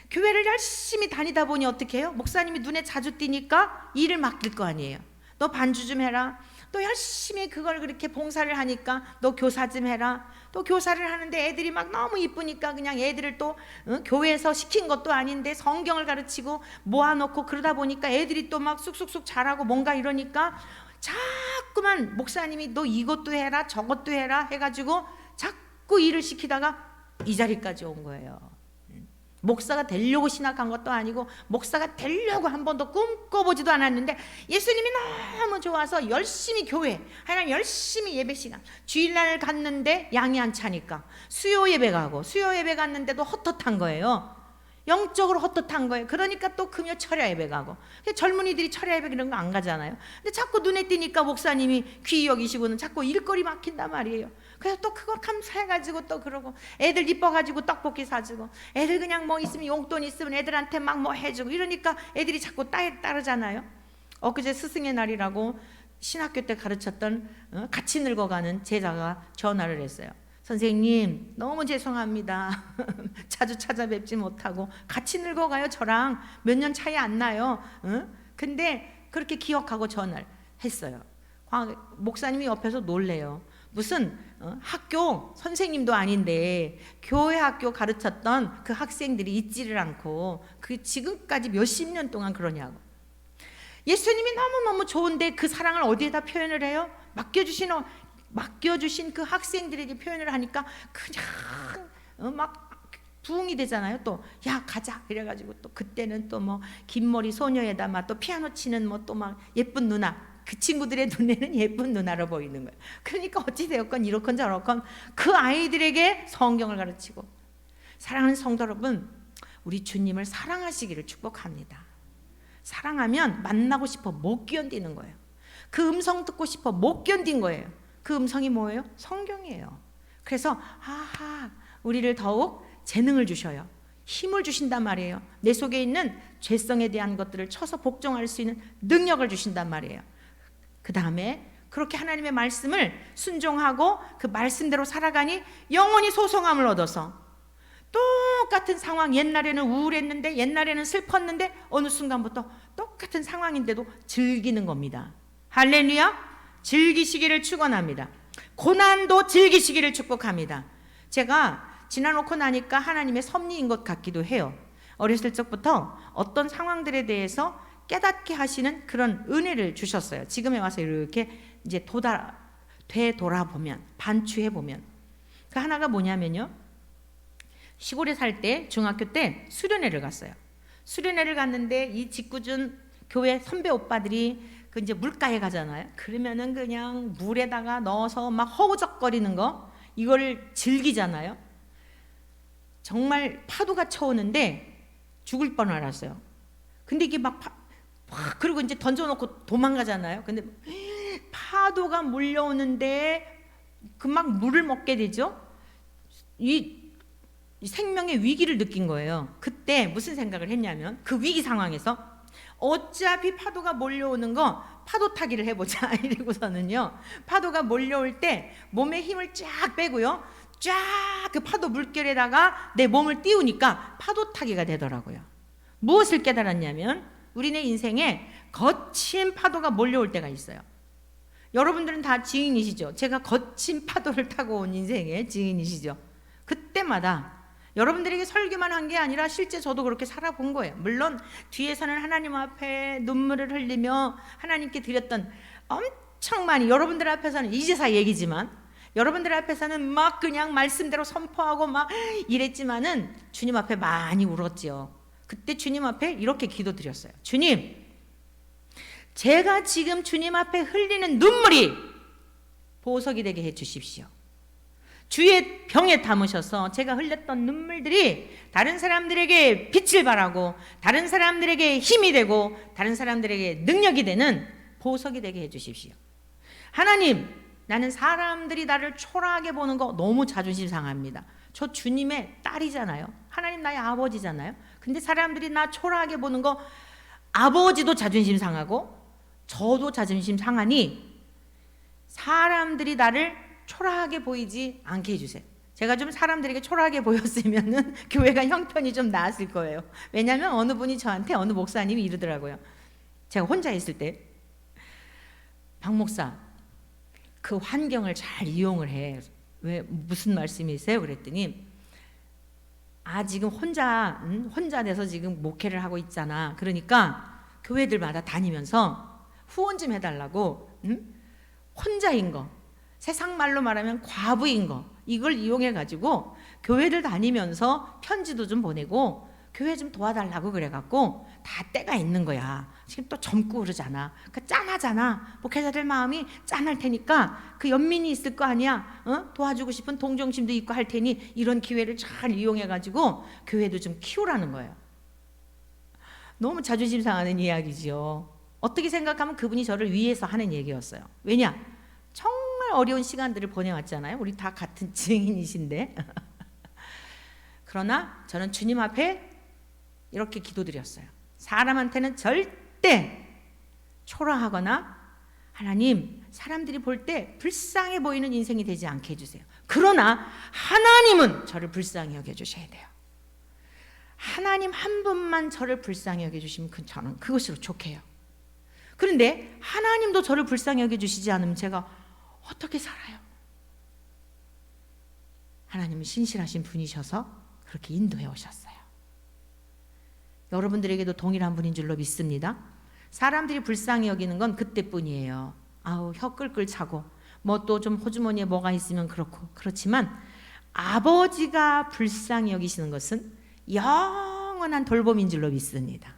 교회를 열심히 다니다 보니 어떻게 해요? 목사님이 눈에 자주 띄니까 일을 맡길 거 아니에요. 너 반주 좀 해라. 또 열심히 그걸 그렇게 봉사를 하니까 너 교사 좀 해라. 또 교사를 하는데 애들이 막 너무 이쁘니까 그냥 애들을 또 교회에서 시킨 것도 아닌데 성경을 가르치고 모아놓고 그러다 보니까 애들이 또 막 쑥쑥쑥 자라고 뭔가 이러니까 자꾸만 목사님이 너 이것도 해라 저것도 해라 해가지고 자꾸 일을 시키다가 이 자리까지 온 거예요. 목사가 되려고 신학한 것도 아니고 목사가 되려고 한 번도 꿈꿔보지도 않았는데, 예수님이 너무 좋아서 열심히 교회, 하여간 열심히 예배 시간, 주일날 갔는데 양이 안 차니까 수요 예배 가고, 수요 예배 갔는데도 헛헛한 거예요. 영적으로 헛헛한 거예요. 그러니까 또 금요 철야 예배 가고. 젊은이들이 철야 예배 이런 거 안 가잖아요. 근데 자꾸 눈에 띄니까 목사님이 귀히 여기시고는 자꾸 일거리 막힌단 말이에요. 그래서 또 그거 감사해가지고 또 그러고, 애들 이뻐가지고 떡볶이 사주고, 애들 그냥 뭐 있으면 용돈 있으면 애들한테 막 뭐 해주고 이러니까 애들이 자꾸 따르잖아요. 엊그제 스승의 날이라고 신학교 때 가르쳤던 같이 늙어가는 제자가 전화를 했어요. 선생님 너무 죄송합니다. 자주 찾아뵙지 못하고 같이 늙어가요. 저랑 몇 년 차이 안 나요. 근데 그렇게 기억하고 전화를 했어요. 목사님이 옆에서 놀래요. 무슨 학교 선생님도 아닌데 교회 학교 가르쳤던 그 학생들이 있지를 않고 그 지금까지 몇십 년 동안 그러냐고. 예수님이 너무너무 좋은데 그 사랑을 어디에다 표현을 해요? 맡겨주신 그 학생들에게 표현을 하니까 그냥 막 부흥이 되잖아요. 또 야 가자 이래가지고 또 그때는 또 뭐 긴 머리 소녀에다 막 또 피아노 치는 뭐 또 막 예쁜 누나, 그 친구들의 눈에는 예쁜 누나로 보이는 거예요. 그러니까 어찌되었건 이렇건 저렇건 그 아이들에게 성경을 가르치고. 사랑하는 성도 여러분, 우리 주님을 사랑하시기를 축복합니다. 사랑하면 만나고 싶어 못 견디는 거예요. 그 음성 듣고 싶어 못 견딘 거예요. 그 음성이 뭐예요? 성경이에요. 그래서 우리를 더욱 재능을 주셔요. 힘을 주신단 말이에요. 내 속에 있는 죄성에 대한 것들을 쳐서 복종할 수 있는 능력을 주신단 말이에요. 그 다음에 그렇게 하나님의 말씀을 순종하고 그 말씀대로 살아가니 영원히 소성함을 얻어서, 똑같은 상황, 옛날에는 우울했는데 옛날에는 슬펐는데 어느 순간부터 똑같은 상황인데도 즐기는 겁니다. 할렐루야. 즐기시기를 축원합니다. 고난도 즐기시기를 축복합니다. 제가 지나놓고 나니까 하나님의 섭리인 것 같기도 해요. 어렸을 적부터 어떤 상황들에 대해서 깨닫게 하시는 그런 은혜를 주셨어요. 지금에 와서 이렇게 이제 되돌아보면, 반추해보면 그 하나가 뭐냐면요, 시골에 살 때 중학교 때 수련회를 갔어요. 수련회를 갔는데 이 직구준 교회 선배 오빠들이 그 이제 물가에 가잖아요. 그러면은 그냥 물에다가 넣어서 막 허우적거리는 거, 이걸 즐기잖아요. 정말 파도가 쳐오는데 죽을 뻔 알았어요. 근데 이게 막 그리고 이제 던져놓고 도망가잖아요. 근데 파도가 몰려오는데 그 막 물을 먹게 되죠. 이 생명의 위기를 느낀 거예요. 그때 무슨 생각을 했냐면, 그 위기 상황에서 어차피 파도가 몰려오는 거 파도 타기를 해보자 이러고서는요, 파도가 몰려올 때 몸에 힘을 쫙 빼고요, 쫙 그 파도 물결에다가 내 몸을 띄우니까 파도 타기가 되더라고요. 무엇을 깨달았냐면, 우리네 인생에 거친 파도가 몰려올 때가 있어요. 여러분들은 다 증인이시죠. 제가 거친 파도를 타고 온 인생의 증인이시죠. 그때마다 여러분들에게 설교만 한 게 아니라 실제 저도 그렇게 살아본 거예요. 물론 뒤에서는 하나님 앞에 눈물을 흘리며 하나님께 드렸던 엄청 많이, 여러분들 앞에서는 이제사 얘기지만 여러분들 앞에서는 막 그냥 말씀대로 선포하고 막 이랬지만은 주님 앞에 많이 울었지요. 그때 주님 앞에 이렇게 기도드렸어요. 주님, 제가 지금 주님 앞에 흘리는 눈물이 보석이 되게 해 주십시오. 주의 병에 담으셔서 제가 흘렸던 눈물들이 다른 사람들에게 빛을 발하고 다른 사람들에게 힘이 되고 다른 사람들에게 능력이 되는 보석이 되게 해 주십시오. 하나님, 나는 사람들이 나를 초라하게 보는 거 너무 자존심 상합니다. 저 주님의 딸이잖아요. 하나님 나의 아버지잖아요. 근데 사람들이 나 초라하게 보는 거, 아버지도 자존심 상하고 저도 자존심 상하니 사람들이 나를 초라하게 보이지 않게 해주세요. 제가 좀 사람들에게 초라하게 보였으면은 교회가 형편이 좀 나았을 거예요. 왜냐하면 어느 분이 저한테, 어느 목사님이 이러더라고요. 제가 혼자 있을 때, 박 목사, 그 환경을 잘 이용을 해. 왜, 무슨 말씀이세요? 그랬더니, 지금 혼자 돼서 지금 목회를 하고 있잖아. 그러니까 교회들마다 다니면서 후원 좀 해달라고, 혼자인 거, 세상 말로 말하면 과부인 거, 이걸 이용해 가지고 교회들 다니면서 편지도 좀 보내고 교회 좀 도와달라고 그래갖고 다 때가 있는 거야. 지금 또 젊고 그러잖아. 그러니까 짠하잖아. 목회자들 마음이 짠할 테니까 그 연민이 있을 거 아니야. 도와주고 싶은 동정심도 있고 할 테니 이런 기회를 잘 이용해 가지고 교회도 좀 키우라는 거예요. 너무 자존심 상하는 이야기지요. 어떻게 생각하면 그분이 저를 위해서 하는 얘기였어요. 왜냐? 정말 어려운 시간들을 보내왔잖아요. 우리 다 같은 증인이신데. 그러나 저는 주님 앞에 이렇게 기도드렸어요. 사람한테는 절대 초라하거나 하나님, 사람들이 볼 때 불쌍해 보이는 인생이 되지 않게 해주세요. 그러나 하나님은 저를 불쌍히 여겨주셔야 돼요. 하나님 한 분만 저를 불쌍히 여겨주시면 저는 그것으로 족해요. 그런데 하나님도 저를 불쌍히 여겨주시지 않으면 제가 어떻게 살아요? 하나님은 신실하신 분이셔서 그렇게 인도해 오셨어요. 여러분들에게도 동일한 분인 줄로 믿습니다. 사람들이 불쌍히 여기는 건 그때뿐이에요. 혀 끌끌 차고 뭐 또 좀 호주머니에 뭐가 있으면 그렇고, 그렇지만 아버지가 불쌍히 여기시는 것은 영원한 돌봄인 줄로 믿습니다.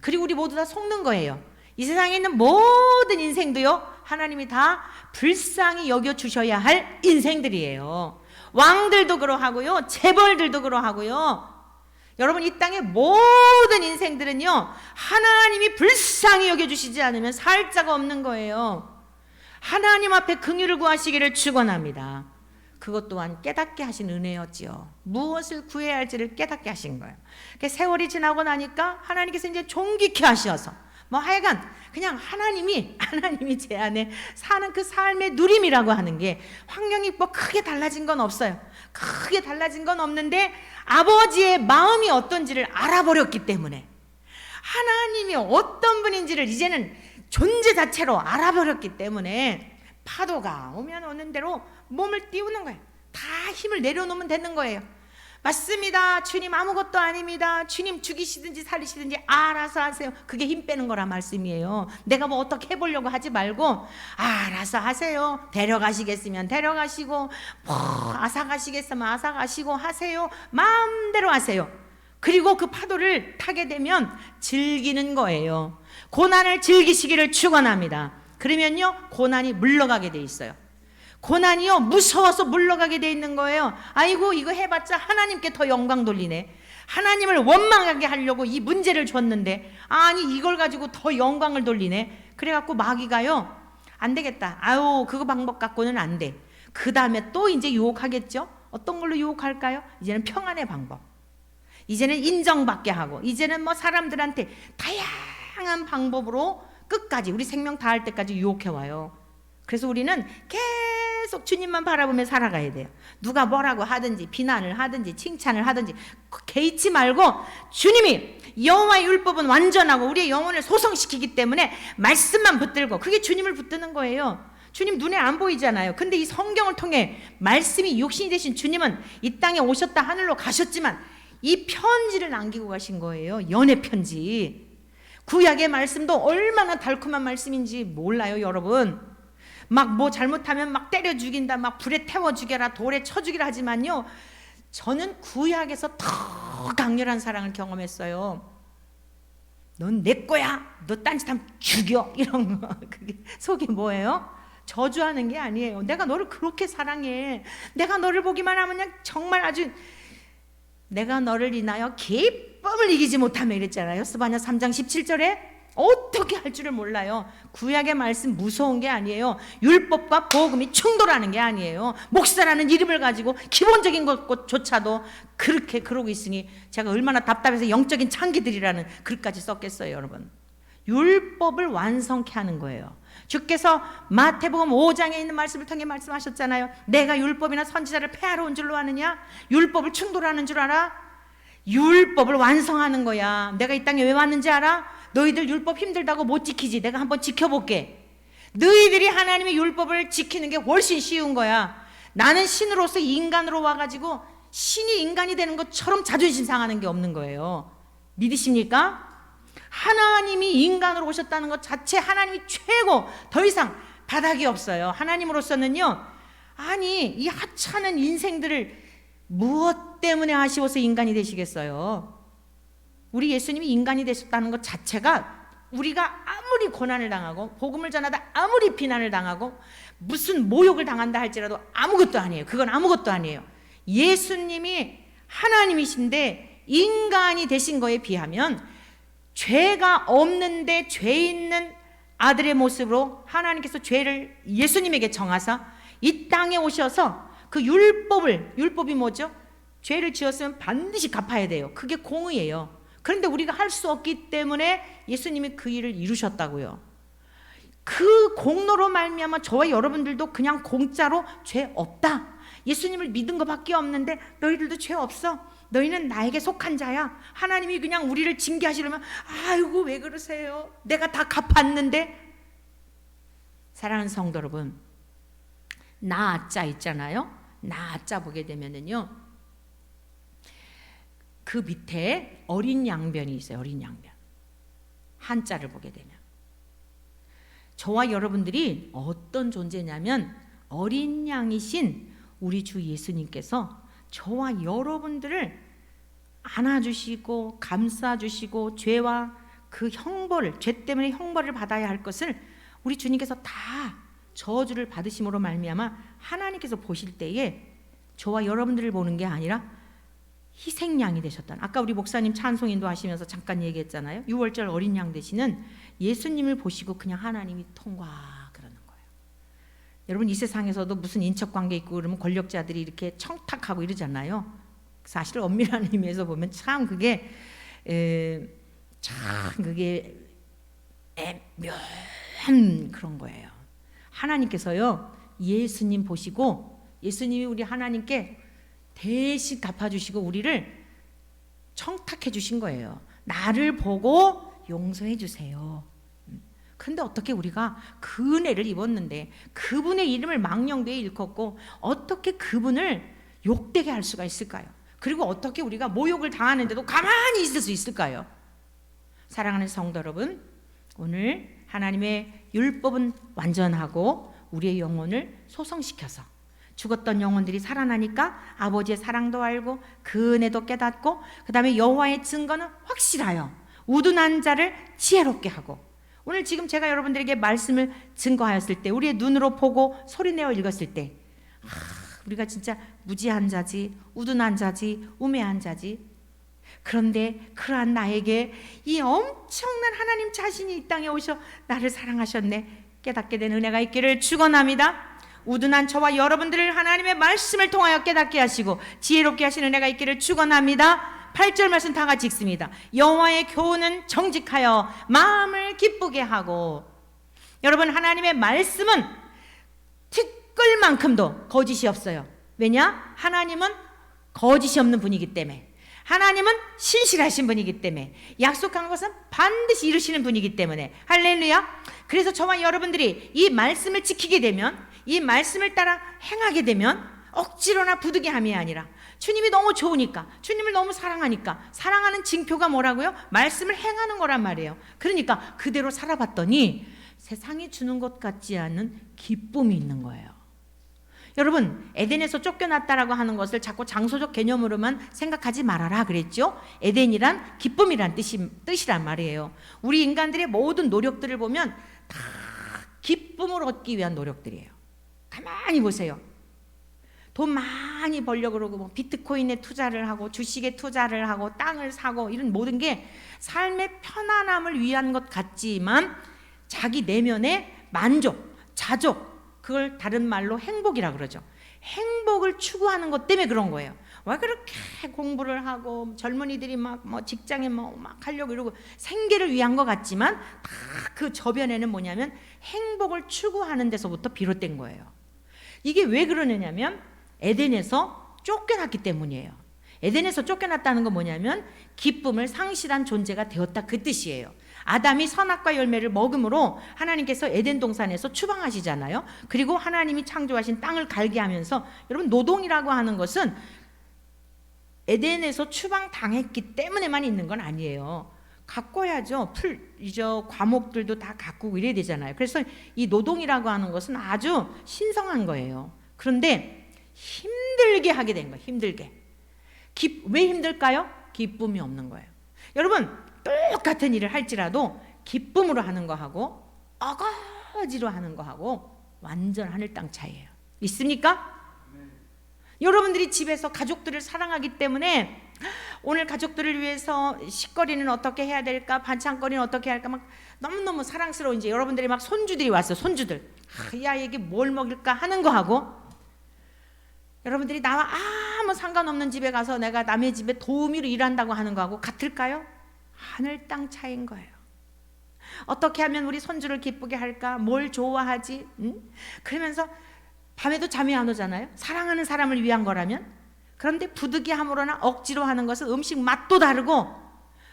그리고 우리 모두 다 속는 거예요. 이 세상에 있는 모든 인생도요, 하나님이 다 불쌍히 여겨주셔야 할 인생들이에요. 왕들도 그러하고요, 재벌들도 그러하고요. 여러분, 이 땅의 모든 인생들은요, 하나님이 불쌍히 여겨주시지 않으면 살 자가 없는 거예요. 하나님 앞에 긍휼을 구하시기를 축원합니다. 그것 또한 깨닫게 하신 은혜였지요. 무엇을 구해야 할지를 깨닫게 하신 거예요. 세월이 지나고 나니까 하나님께서 이제 존귀케 하셔서 하여간 그냥 하나님이 제 안에 사는 그 삶의 누림이라고 하는 게 환경이 크게 달라진 건 없어요. 크게 달라진 건 없는데 아버지의 마음이 어떤지를 알아버렸기 때문에, 하나님이 어떤 분인지를 이제는 존재 자체로 알아버렸기 때문에 파도가 오면 오는 대로 몸을 띄우는 거예요. 다 힘을 내려놓으면 되는 거예요. 맞습니다. 주님 아무것도 아닙니다. 주님 죽이시든지 살리시든지 알아서 하세요. 그게 힘 빼는 거란 말씀이에요. 내가 어떻게 해보려고 하지 말고 알아서 하세요. 데려가시겠으면 데려가시고, 앗아가시겠으면 앗아가시고 하세요. 마음대로 하세요. 그리고 그 파도를 타게 되면 즐기는 거예요. 고난을 즐기시기를 축원합니다. 그러면요, 고난이 물러가게 돼 있어요. 고난이요, 무서워서 물러가게 돼 있는 거예요. 아이고, 이거 해봤자 하나님께 더 영광 돌리네. 하나님을 원망하게 하려고 이 문제를 줬는데, 아니 이걸 가지고 더 영광을 돌리네. 그래갖고 마귀가요, 안 되겠다. 그거 방법 갖고는 안 돼. 그 다음에 또 이제 유혹하겠죠. 어떤 걸로 유혹할까요? 이제는 평안의 방법, 이제는 인정받게 하고, 이제는 사람들한테 다양한 방법으로 끝까지 우리 생명 다할 때까지 유혹해와요. 그래서 우리는 계속 주님만 바라보며 살아가야 돼요. 누가 뭐라고 하든지, 비난을 하든지 칭찬을 하든지 개의치 말고, 주님이 여호와의 율법은 완전하고 우리의 영혼을 소성시키기 때문에 말씀만 붙들고, 그게 주님을 붙드는 거예요. 주님 눈에 안 보이잖아요. 근데 이 성경을 통해 말씀이 육신이 되신 주님은 이 땅에 오셨다 하늘로 가셨지만 이 편지를 남기고 가신 거예요. 연애 편지. 구약의 말씀도 얼마나 달콤한 말씀인지 몰라요, 여러분. 막 뭐 잘못하면 막 때려 죽인다, 막 불에 태워 죽여라, 돌에 쳐 죽이라 하지만요, 저는 구약에서 더 강렬한 사랑을 경험했어요. 넌 내 거야, 너 딴짓하면 죽여, 이런 거. 그게 속이 뭐예요? 저주하는 게 아니에요. 내가 너를 그렇게 사랑해. 내가 너를 보기만 하면 그냥 정말 아주, 내가 너를 인하여 기쁨을 이기지 못하며 이랬잖아요. 스바냐 3장 17절에 어떻게 할 줄을 몰라요. 구약의 말씀 무서운 게 아니에요. 율법과 복음이 충돌하는 게 아니에요. 목사라는 이름을 가지고 기본적인 것조차도 그렇게 그러고 있으니 제가 얼마나 답답해서 영적인 창기들이라는 글까지 썼겠어요. 여러분, 율법을 완성케 하는 거예요. 주께서 마태복음 5장에 있는 말씀을 통해 말씀하셨잖아요. 내가 율법이나 선지자를 폐하러 온 줄로 아느냐? 율법을 충돌하는 줄 알아? 율법을 완성하는 거야. 내가 이 땅에 왜 왔는지 알아? 너희들 율법 힘들다고 못 지키지. 내가 한번 지켜볼게. 너희들이 하나님의 율법을 지키는 게 훨씬 쉬운 거야. 나는 신으로서 인간으로 와가지고 신이 인간이 되는 것처럼 자존심 상하는 게 없는 거예요. 믿으십니까? 하나님이 인간으로 오셨다는 것 자체, 하나님이 최고, 더 이상 바닥이 없어요. 하나님으로서는요, 아니 이 하찮은 인생들을 무엇 때문에 아쉬워서 인간이 되시겠어요? 우리 예수님이 인간이 되셨다는 것 자체가, 우리가 아무리 고난을 당하고 복음을 전하다 아무리 비난을 당하고 무슨 모욕을 당한다 할지라도 아무것도 아니에요. 그건 아무것도 아니에요. 예수님이 하나님이신데 인간이 되신 거에 비하면 죄가 없는데 죄 있는 아들의 모습으로 하나님께서 죄를 예수님에게 정하사 이 땅에 오셔서 그 율법이 뭐죠? 죄를 지었으면 반드시 갚아야 돼요. 그게 공의예요. 그런데 우리가 할 수 없기 때문에 예수님이 그 일을 이루셨다고요. 그 공로로 말미암아 저와 여러분들도 그냥 공짜로 죄 없다, 예수님을 믿은 것밖에 없는데 너희들도 죄 없어, 너희는 나에게 속한 자야, 하나님이 그냥 우리를 징계하시려면 아이고 왜 그러세요, 내가 다 갚았는데. 사랑하는 성도 여러분, 나아짜 있잖아요. 나아짜 보게 되면은요, 그 밑에 어린 양변이 있어요. 어린 양변. 한자를 보게 되면 저와 여러분들이 어떤 존재냐면 어린 양이신 우리 주 예수님께서 저와 여러분들을 안아주시고 감싸주시고 죄와 그 형벌을, 죄 때문에 형벌을 받아야 할 것을 우리 주님께서 다 저주를 받으심으로 말미암아 하나님께서 보실 때에 저와 여러분들을 보는 게 아니라 희생양이 되셨다는, 아까 우리 목사님 찬송인도 하시면서 잠깐 얘기했잖아요. 6월절 어린 양 되시는 예수님을 보시고 그냥 하나님이 통과 그러는 거예요. 여러분, 이 세상에서도 무슨 인척관계 있고 그러면 권력자들이 이렇게 청탁하고 이러잖아요. 사실 엄밀한 의미에서 보면 참 그게 애매한 그런 거예요. 하나님께서요, 예수님 보시고 예수님이 우리 하나님께 대신 갚아주시고 우리를 청탁해 주신 거예요. 나를 보고 용서해 주세요. 그런데 어떻게 우리가 그 은혜를 입었는데 그분의 이름을 망령되이 일컫고 어떻게 그분을 욕되게 할 수가 있을까요? 그리고 어떻게 우리가 모욕을 당하는데도 가만히 있을 수 있을까요? 사랑하는 성도 여러분, 오늘 하나님의 율법은 완전하고 우리의 영혼을 소성시켜서 죽었던 영혼들이 살아나니까 아버지의 사랑도 알고 그 은혜도 깨닫고, 그 다음에 여호와의 증거는 확실하여 우둔한 자를 지혜롭게 하고, 오늘 지금 제가 여러분들에게 말씀을 증거하였을 때, 우리의 눈으로 보고 소리내어 읽었을 때, 우리가 진짜 무지한 자지, 우둔한 자지, 우매한 자지. 그런데 그러한 나에게 이 엄청난 하나님 자신이 이 땅에 오셔 나를 사랑하셨네 깨닫게 된 은혜가 있기를 축원합니다. 우둔한 저와 여러분들을 하나님의 말씀을 통하여 깨닫게 하시고 지혜롭게 하시는 은혜가 있기를 축원합니다. 8절 말씀 다 같이 읽습니다. 여호와의 교훈은 정직하여 마음을 기쁘게 하고. 여러분, 하나님의 말씀은 티끌만큼도 거짓이 없어요. 왜냐? 하나님은 거짓이 없는 분이기 때문에, 하나님은 신실하신 분이기 때문에, 약속한 것은 반드시 이루시는 분이기 때문에. 할렐루야. 그래서 저와 여러분들이 이 말씀을 지키게 되면, 이 말씀을 따라 행하게 되면 억지로나 부득이함이 아니라 주님이 너무 좋으니까, 주님을 너무 사랑하니까, 사랑하는 징표가 뭐라고요? 말씀을 행하는 거란 말이에요. 그러니까 그대로 살아봤더니 세상이 주는 것 같지 않은 기쁨이 있는 거예요. 여러분, 에덴에서 쫓겨났다라고 하는 것을 자꾸 장소적 개념으로만 생각하지 말아라 그랬죠? 에덴이란 기쁨이란 뜻이란 말이에요. 우리 인간들의 모든 노력들을 보면 다 기쁨을 얻기 위한 노력들이에요. 가만히 보세요. 돈 많이 벌려고 그러고 뭐 비트코인에 투자를 하고 주식에 투자를 하고 땅을 사고 이런 모든 게 삶의 편안함을 위한 것 같지만 자기 내면의 만족, 자족, 그걸 다른 말로 행복이라 그러죠. 행복을 추구하는 것 때문에 그런 거예요. 왜 그렇게 공부를 하고 젊은이들이 막 뭐 직장에 막 하려고 이러고 생계를 위한 것 같지만 다 그 저변에는 뭐냐면 행복을 추구하는 데서부터 비롯된 거예요. 이게 왜 그러느냐면 에덴에서 쫓겨났기 때문이에요. 에덴에서 쫓겨났다는 건 뭐냐면 기쁨을 상실한 존재가 되었다 그 뜻이에요. 아담이 선악과 열매를 먹음으로 하나님께서 에덴 동산에서 추방하시잖아요. 그리고 하나님이 창조하신 땅을 갈게 하면서, 여러분 노동이라고 하는 것은 에덴에서 추방당했기 때문에만 있는 건 아니에요. 가꿔야죠. 과목들도 다 가꾸고 이래야 되잖아요. 그래서 이 노동이라고 하는 것은 아주 신성한 거예요. 그런데 힘들게 하게 된 거예요. 힘들게. 왜 힘들까요? 기쁨이 없는 거예요. 여러분 똑같은 일을 할지라도 기쁨으로 하는 거하고 어거지로 하는 거하고 완전 하늘 땅 차이예요. 있습니까? 여러분들이 집에서 가족들을 사랑하기 때문에 오늘 가족들을 위해서 식거리는 어떻게 해야 될까, 반찬거리는 어떻게 할까 막 너무너무 사랑스러운 이제 여러분들이 막 손주들이 왔어요. 손주들. 야 이게 뭘 먹일까 하는 거하고 여러분들이 나와 아무 상관없는 집에 가서 내가 남의 집에 도우미로 일한다고 하는 거하고 같을까요? 하늘 땅 차이인 거예요. 어떻게 하면 우리 손주를 기쁘게 할까? 뭘 좋아하지? 그러면서 밤에도 잠이 안 오잖아요. 사랑하는 사람을 위한 거라면. 그런데 부득이함으로나 억지로 하는 것은 음식 맛도 다르고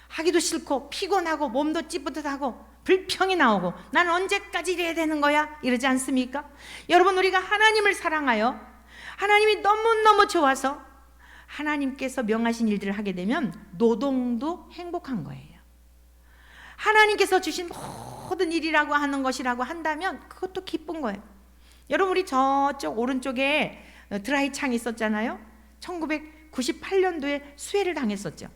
하기도 싫고 피곤하고 몸도 찌뿌듯하고 불평이 나오고 난 언제까지 이래야 되는 거야? 이러지 않습니까? 여러분 우리가 하나님을 사랑하여 하나님이 너무너무 좋아서 하나님께서 명하신 일들을 하게 되면 노동도 행복한 거예요. 하나님께서 주신 모든 일이라고 하는 것이라고 한다면 그것도 기쁜 거예요. 여러분 우리 저쪽 오른쪽에 드라이 창이 있었잖아요. 1998년도에 수해를 당했었죠.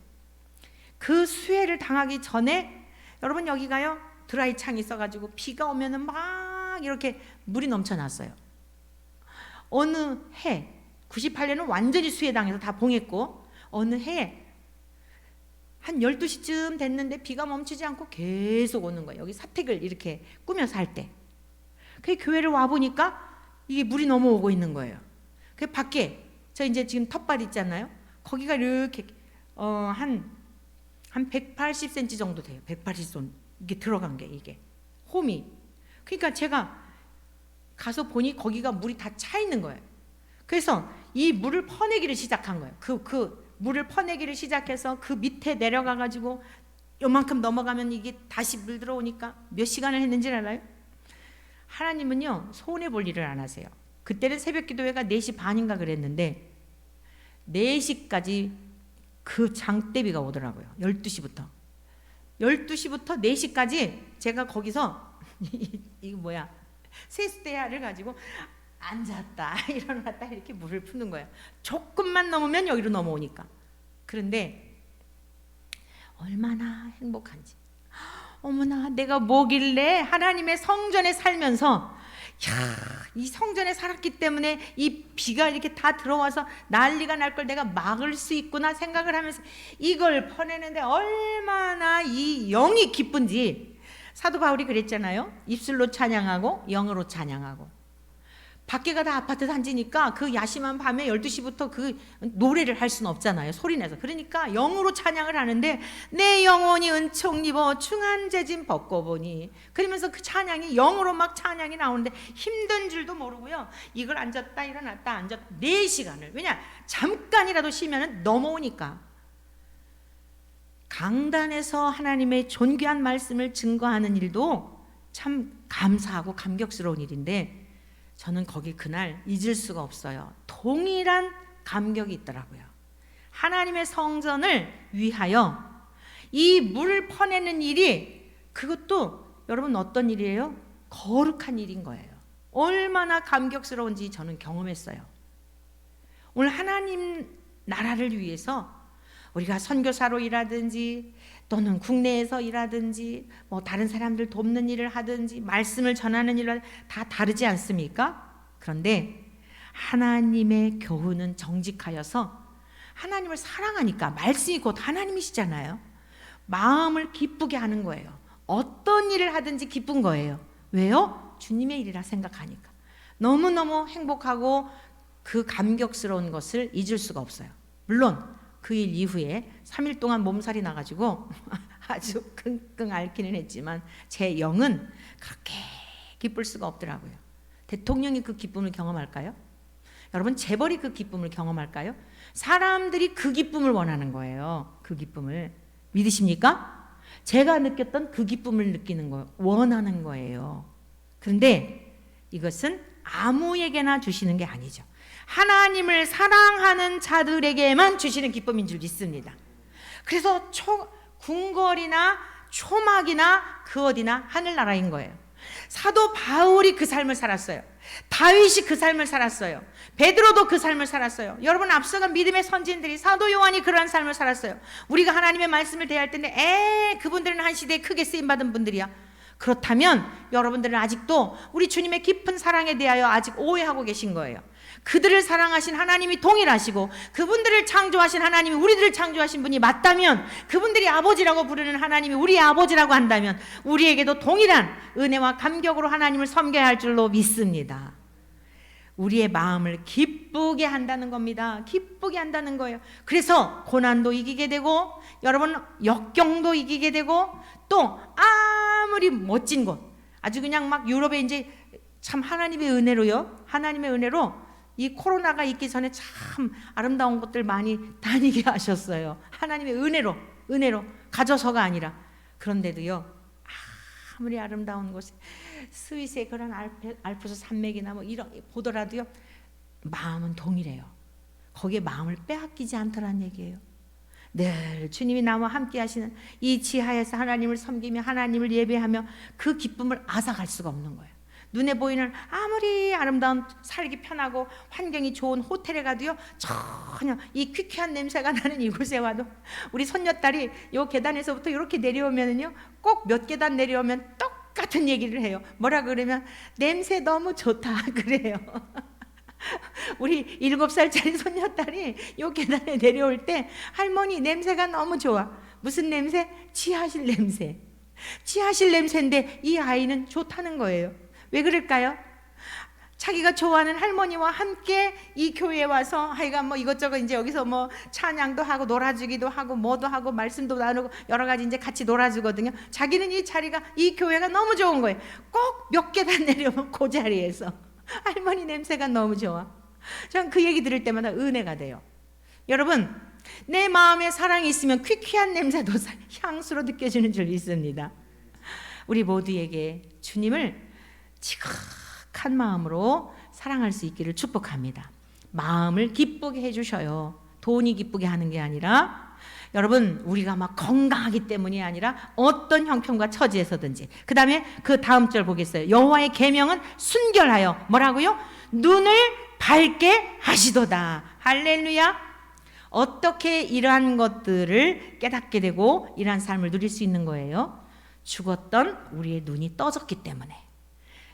그 수해를 당하기 전에 여러분 여기가요 드라이 창이 있어가지고 비가 오면은 막 이렇게 물이 넘쳐났어요. 어느 해 98년은 완전히 수해 당해서 다 봉했고 어느 해 한 12시쯤 됐는데 비가 멈추지 않고 계속 오는 거예요. 여기 사택을 이렇게 꾸며서 할 때 그 교회를 와보니까 이게 물이 넘어오고 있는 거예요. 그 밖에 저 이제 지금 텃밭 있잖아요. 거기가 이렇게 한 180cm 정도 돼요. 180cm 이게 들어간 게 이게 홈이. 그러니까 제가 가서 보니 거기가 물이 다 차 있는 거예요. 그래서 이 물을 퍼내기를 시작한 거예요. 그 물을 퍼내기를 시작해서 그 밑에 내려가 가지고 요만큼 넘어가면 이게 다시 물 들어오니까 몇 시간을 했는지 알아요? 하나님은요 손해 볼 일을 안 하세요. 그때는 새벽 기도회가 4시 반인가 그랬는데 4시까지 그 장대비가 오더라고요. 12시부터 4시까지 제가 거기서 이거 뭐야 세수대야를 가지고 앉았다 일어났다 이렇게 물을 푸는 거예요. 조금만 넘으면 여기로 넘어오니까. 그런데 얼마나 행복한지. 어머나 내가 뭐길래 하나님의 성전에 살면서 이 성전에 살았기 때문에 이 비가 이렇게 다 들어와서 난리가 날 걸 내가 막을 수 있구나 생각을 하면서 이걸 퍼내는데 얼마나 이 영이 기쁜지. 사도 바울이 그랬잖아요. 입술로 찬양하고 영으로 찬양하고. 밖에가 다 아파트 단지니까 그 야심한 밤에 12시부터 그 노래를 할 수는 없잖아요. 소리내서. 그러니까 영으로 찬양을 하는데 내 영혼이 은총 입어 중한 재짐 벗고 보니 그러면서 그 찬양이 영으로 막 찬양이 나오는데 힘든 줄도 모르고요. 이걸 앉았다 일어났다 앉았다 4시간을. 왜냐? 잠깐이라도 쉬면 넘어오니까. 강단에서 하나님의 존귀한 말씀을 증거하는 일도 참 감사하고 감격스러운 일인데 저는 거기 그날 잊을 수가 없어요. 동일한 감격이 있더라고요. 하나님의 성전을 위하여 이 물을 퍼내는 일이 그것도 여러분 어떤 일이에요? 거룩한 일인 거예요. 얼마나 감격스러운지 저는 경험했어요. 오늘 하나님 나라를 위해서 우리가 선교사로 일하든지 또는 국내에서 일하든지 뭐 다른 사람들 돕는 일을 하든지 말씀을 전하는 일을 다 다르지 않습니까? 그런데 하나님의 교훈은 정직하여서 하나님을 사랑하니까, 말씀이 곧 하나님이시잖아요. 마음을 기쁘게 하는 거예요. 어떤 일을 하든지 기쁜 거예요. 왜요? 주님의 일이라 생각하니까. 너무너무 행복하고 그 감격스러운 것을 잊을 수가 없어요. 물론 그 일 이후에 3일 동안 몸살이 나가지고 아주 끙끙 앓기는 했지만 제 영은 그렇게 기쁠 수가 없더라고요. 대통령이 그 기쁨을 경험할까요? 여러분, 재벌이 그 기쁨을 경험할까요? 사람들이 그 기쁨을 원하는 거예요. 그 기쁨을. 믿으십니까? 제가 느꼈던 그 기쁨을 느끼는 거 원하는 거예요. 그런데 이것은 아무에게나 주시는 게 아니죠. 하나님을 사랑하는 자들에게만 주시는 기쁨인 줄 믿습니다. 그래서 궁궐이나 초막이나 그 어디나 하늘나라인 거예요. 사도 바울이 그 삶을 살았어요. 다윗이 그 삶을 살았어요. 베드로도 그 삶을 살았어요. 여러분, 앞서간 믿음의 선진들이, 사도 요한이 그러한 삶을 살았어요. 우리가 하나님의 말씀을 대할 텐데 그분들은 한 시대에 크게 쓰임받은 분들이야. 그렇다면 여러분들은 아직도 우리 주님의 깊은 사랑에 대하여 아직 오해하고 계신 거예요. 그들을 사랑하신 하나님이 동일하시고 그분들을 창조하신 하나님이 우리들을 창조하신 분이 맞다면, 그분들이 아버지라고 부르는 하나님이 우리의 아버지라고 한다면 우리에게도 동일한 은혜와 감격으로 하나님을 섬겨야 할 줄로 믿습니다. 우리의 마음을 기쁘게 한다는 겁니다. 기쁘게 한다는 거예요. 그래서 고난도 이기게 되고, 여러분, 역경도 이기게 되고, 또 아무리 멋진 곳, 아주 그냥 막 유럽에 이제 참 하나님의 은혜로요, 하나님의 은혜로 이 코로나가 있기 전에 참 아름다운 곳들 많이 다니게 하셨어요. 하나님의 은혜로 가져서가 아니라. 그런데도요, 아무리 아름다운 곳에 스위스의 그런 알프스 산맥이나 뭐 이런 보더라도요, 마음은 동일해요. 거기에 마음을 빼앗기지 않더란 얘기예요. 늘 주님이 나와 함께 하시는 이 지하에서 하나님을 섬기며 하나님을 예배하며 그 기쁨을 앗아갈 수가 없는 거예요. 눈에 보이는 아무리 아름다운, 살기 편하고 환경이 좋은 호텔에 가도요, 전혀 이 퀴퀴한 냄새가 나는 이곳에 와도 우리 손녀딸이 요 계단에서부터 이렇게 내려오면은요, 꼭 몇 계단 내려오면 똑같은 얘기를 해요. 뭐라 그러면 냄새 너무 좋다 그래요. 우리 7살짜리 손녀딸이 요 계단에 내려올 때 할머니 냄새가 너무 좋아. 무슨 냄새? 지하실 냄새. 지하실 냄새인데 이 아이는 좋다는 거예요. 왜 그럴까요? 자기가 좋아하는 할머니와 함께 이 교회에 와서 하여간 뭐 이것저것 이제 여기서 뭐 찬양도 하고 놀아주기도 하고 뭐도 하고 말씀도 나누고 여러 가지 이제 같이 놀아주거든요. 자기는 이 자리가, 이 교회가 너무 좋은 거예요. 꼭 몇 계단 내려오면 그 자리에서 할머니 냄새가 너무 좋아. 전 그 얘기 들을 때마다 은혜가 돼요. 여러분, 내 마음에 사랑이 있으면 퀴퀴한 냄새도 향수로 느껴지는 줄 믿습니다. 우리 모두에게 주님을 지극한 마음으로 사랑할 수 있기를 축복합니다. 마음을 기쁘게 해주셔요. 돈이 기쁘게 하는 게 아니라, 여러분, 우리가 막 건강하기 때문이 아니라 어떤 형편과 처지에서든지. 그 다음에 그 다음 절 보겠어요. 여호와의 계명은 순결하여 뭐라고요? 눈을 밝게 하시도다. 할렐루야. 어떻게 이러한 것들을 깨닫게 되고 이러한 삶을 누릴 수 있는 거예요? 죽었던 우리의 눈이 떠졌기 때문에.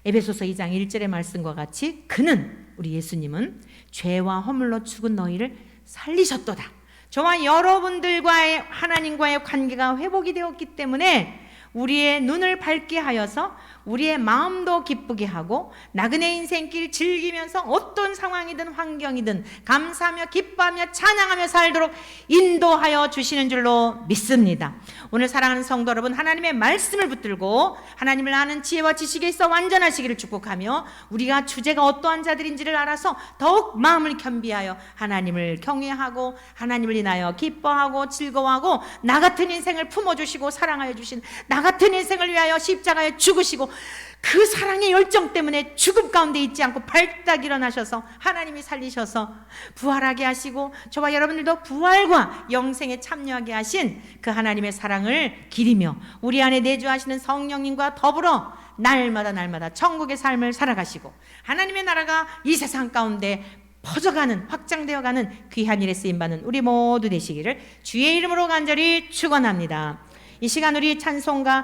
에베소서 2장 1절의 말씀과 같이 그는, 우리 예수님은 죄와 허물로 죽은 너희를 살리셨도다. 저와 여러분들과의 하나님과의 관계가 회복이 되었기 때문에 우리의 눈을 밝게 하여서 우리의 마음도 기쁘게 하고 나그네 인생길 즐기면서 어떤 상황이든 환경이든 감사하며 기뻐하며 찬양하며 살도록 인도하여 주시는 줄로 믿습니다. 오늘 사랑하는 성도 여러분, 하나님의 말씀을 붙들고 하나님을 아는 지혜와 지식에 있어 완전하시기를 축복하며, 우리가 주제가 어떠한 자들인지를 알아서 더욱 마음을 겸비하여 하나님을 경외하고 하나님을 인하여 기뻐하고 즐거워하고 나 같은 인생을 품어주시고 사랑하여 주신 나 같은 인생을 위하여 십자가에 죽으시고 그 사랑의 열정 때문에 죽음 가운데 있지 않고 발딱 일어나셔서 하나님이 살리셔서 부활하게 하시고 저와 여러분들도 부활과 영생에 참여하게 하신 그 하나님의 사랑을 기리며 우리 안에 내주하시는 성령님과 더불어 날마다 천국의 삶을 살아가시고 하나님의 나라가 이 세상 가운데 퍼져가는, 확장되어가는 귀한 일에 쓰임받는 우리 모두 되시기를 주의 이름으로 간절히 축원합니다. 이 시간 우리 찬송가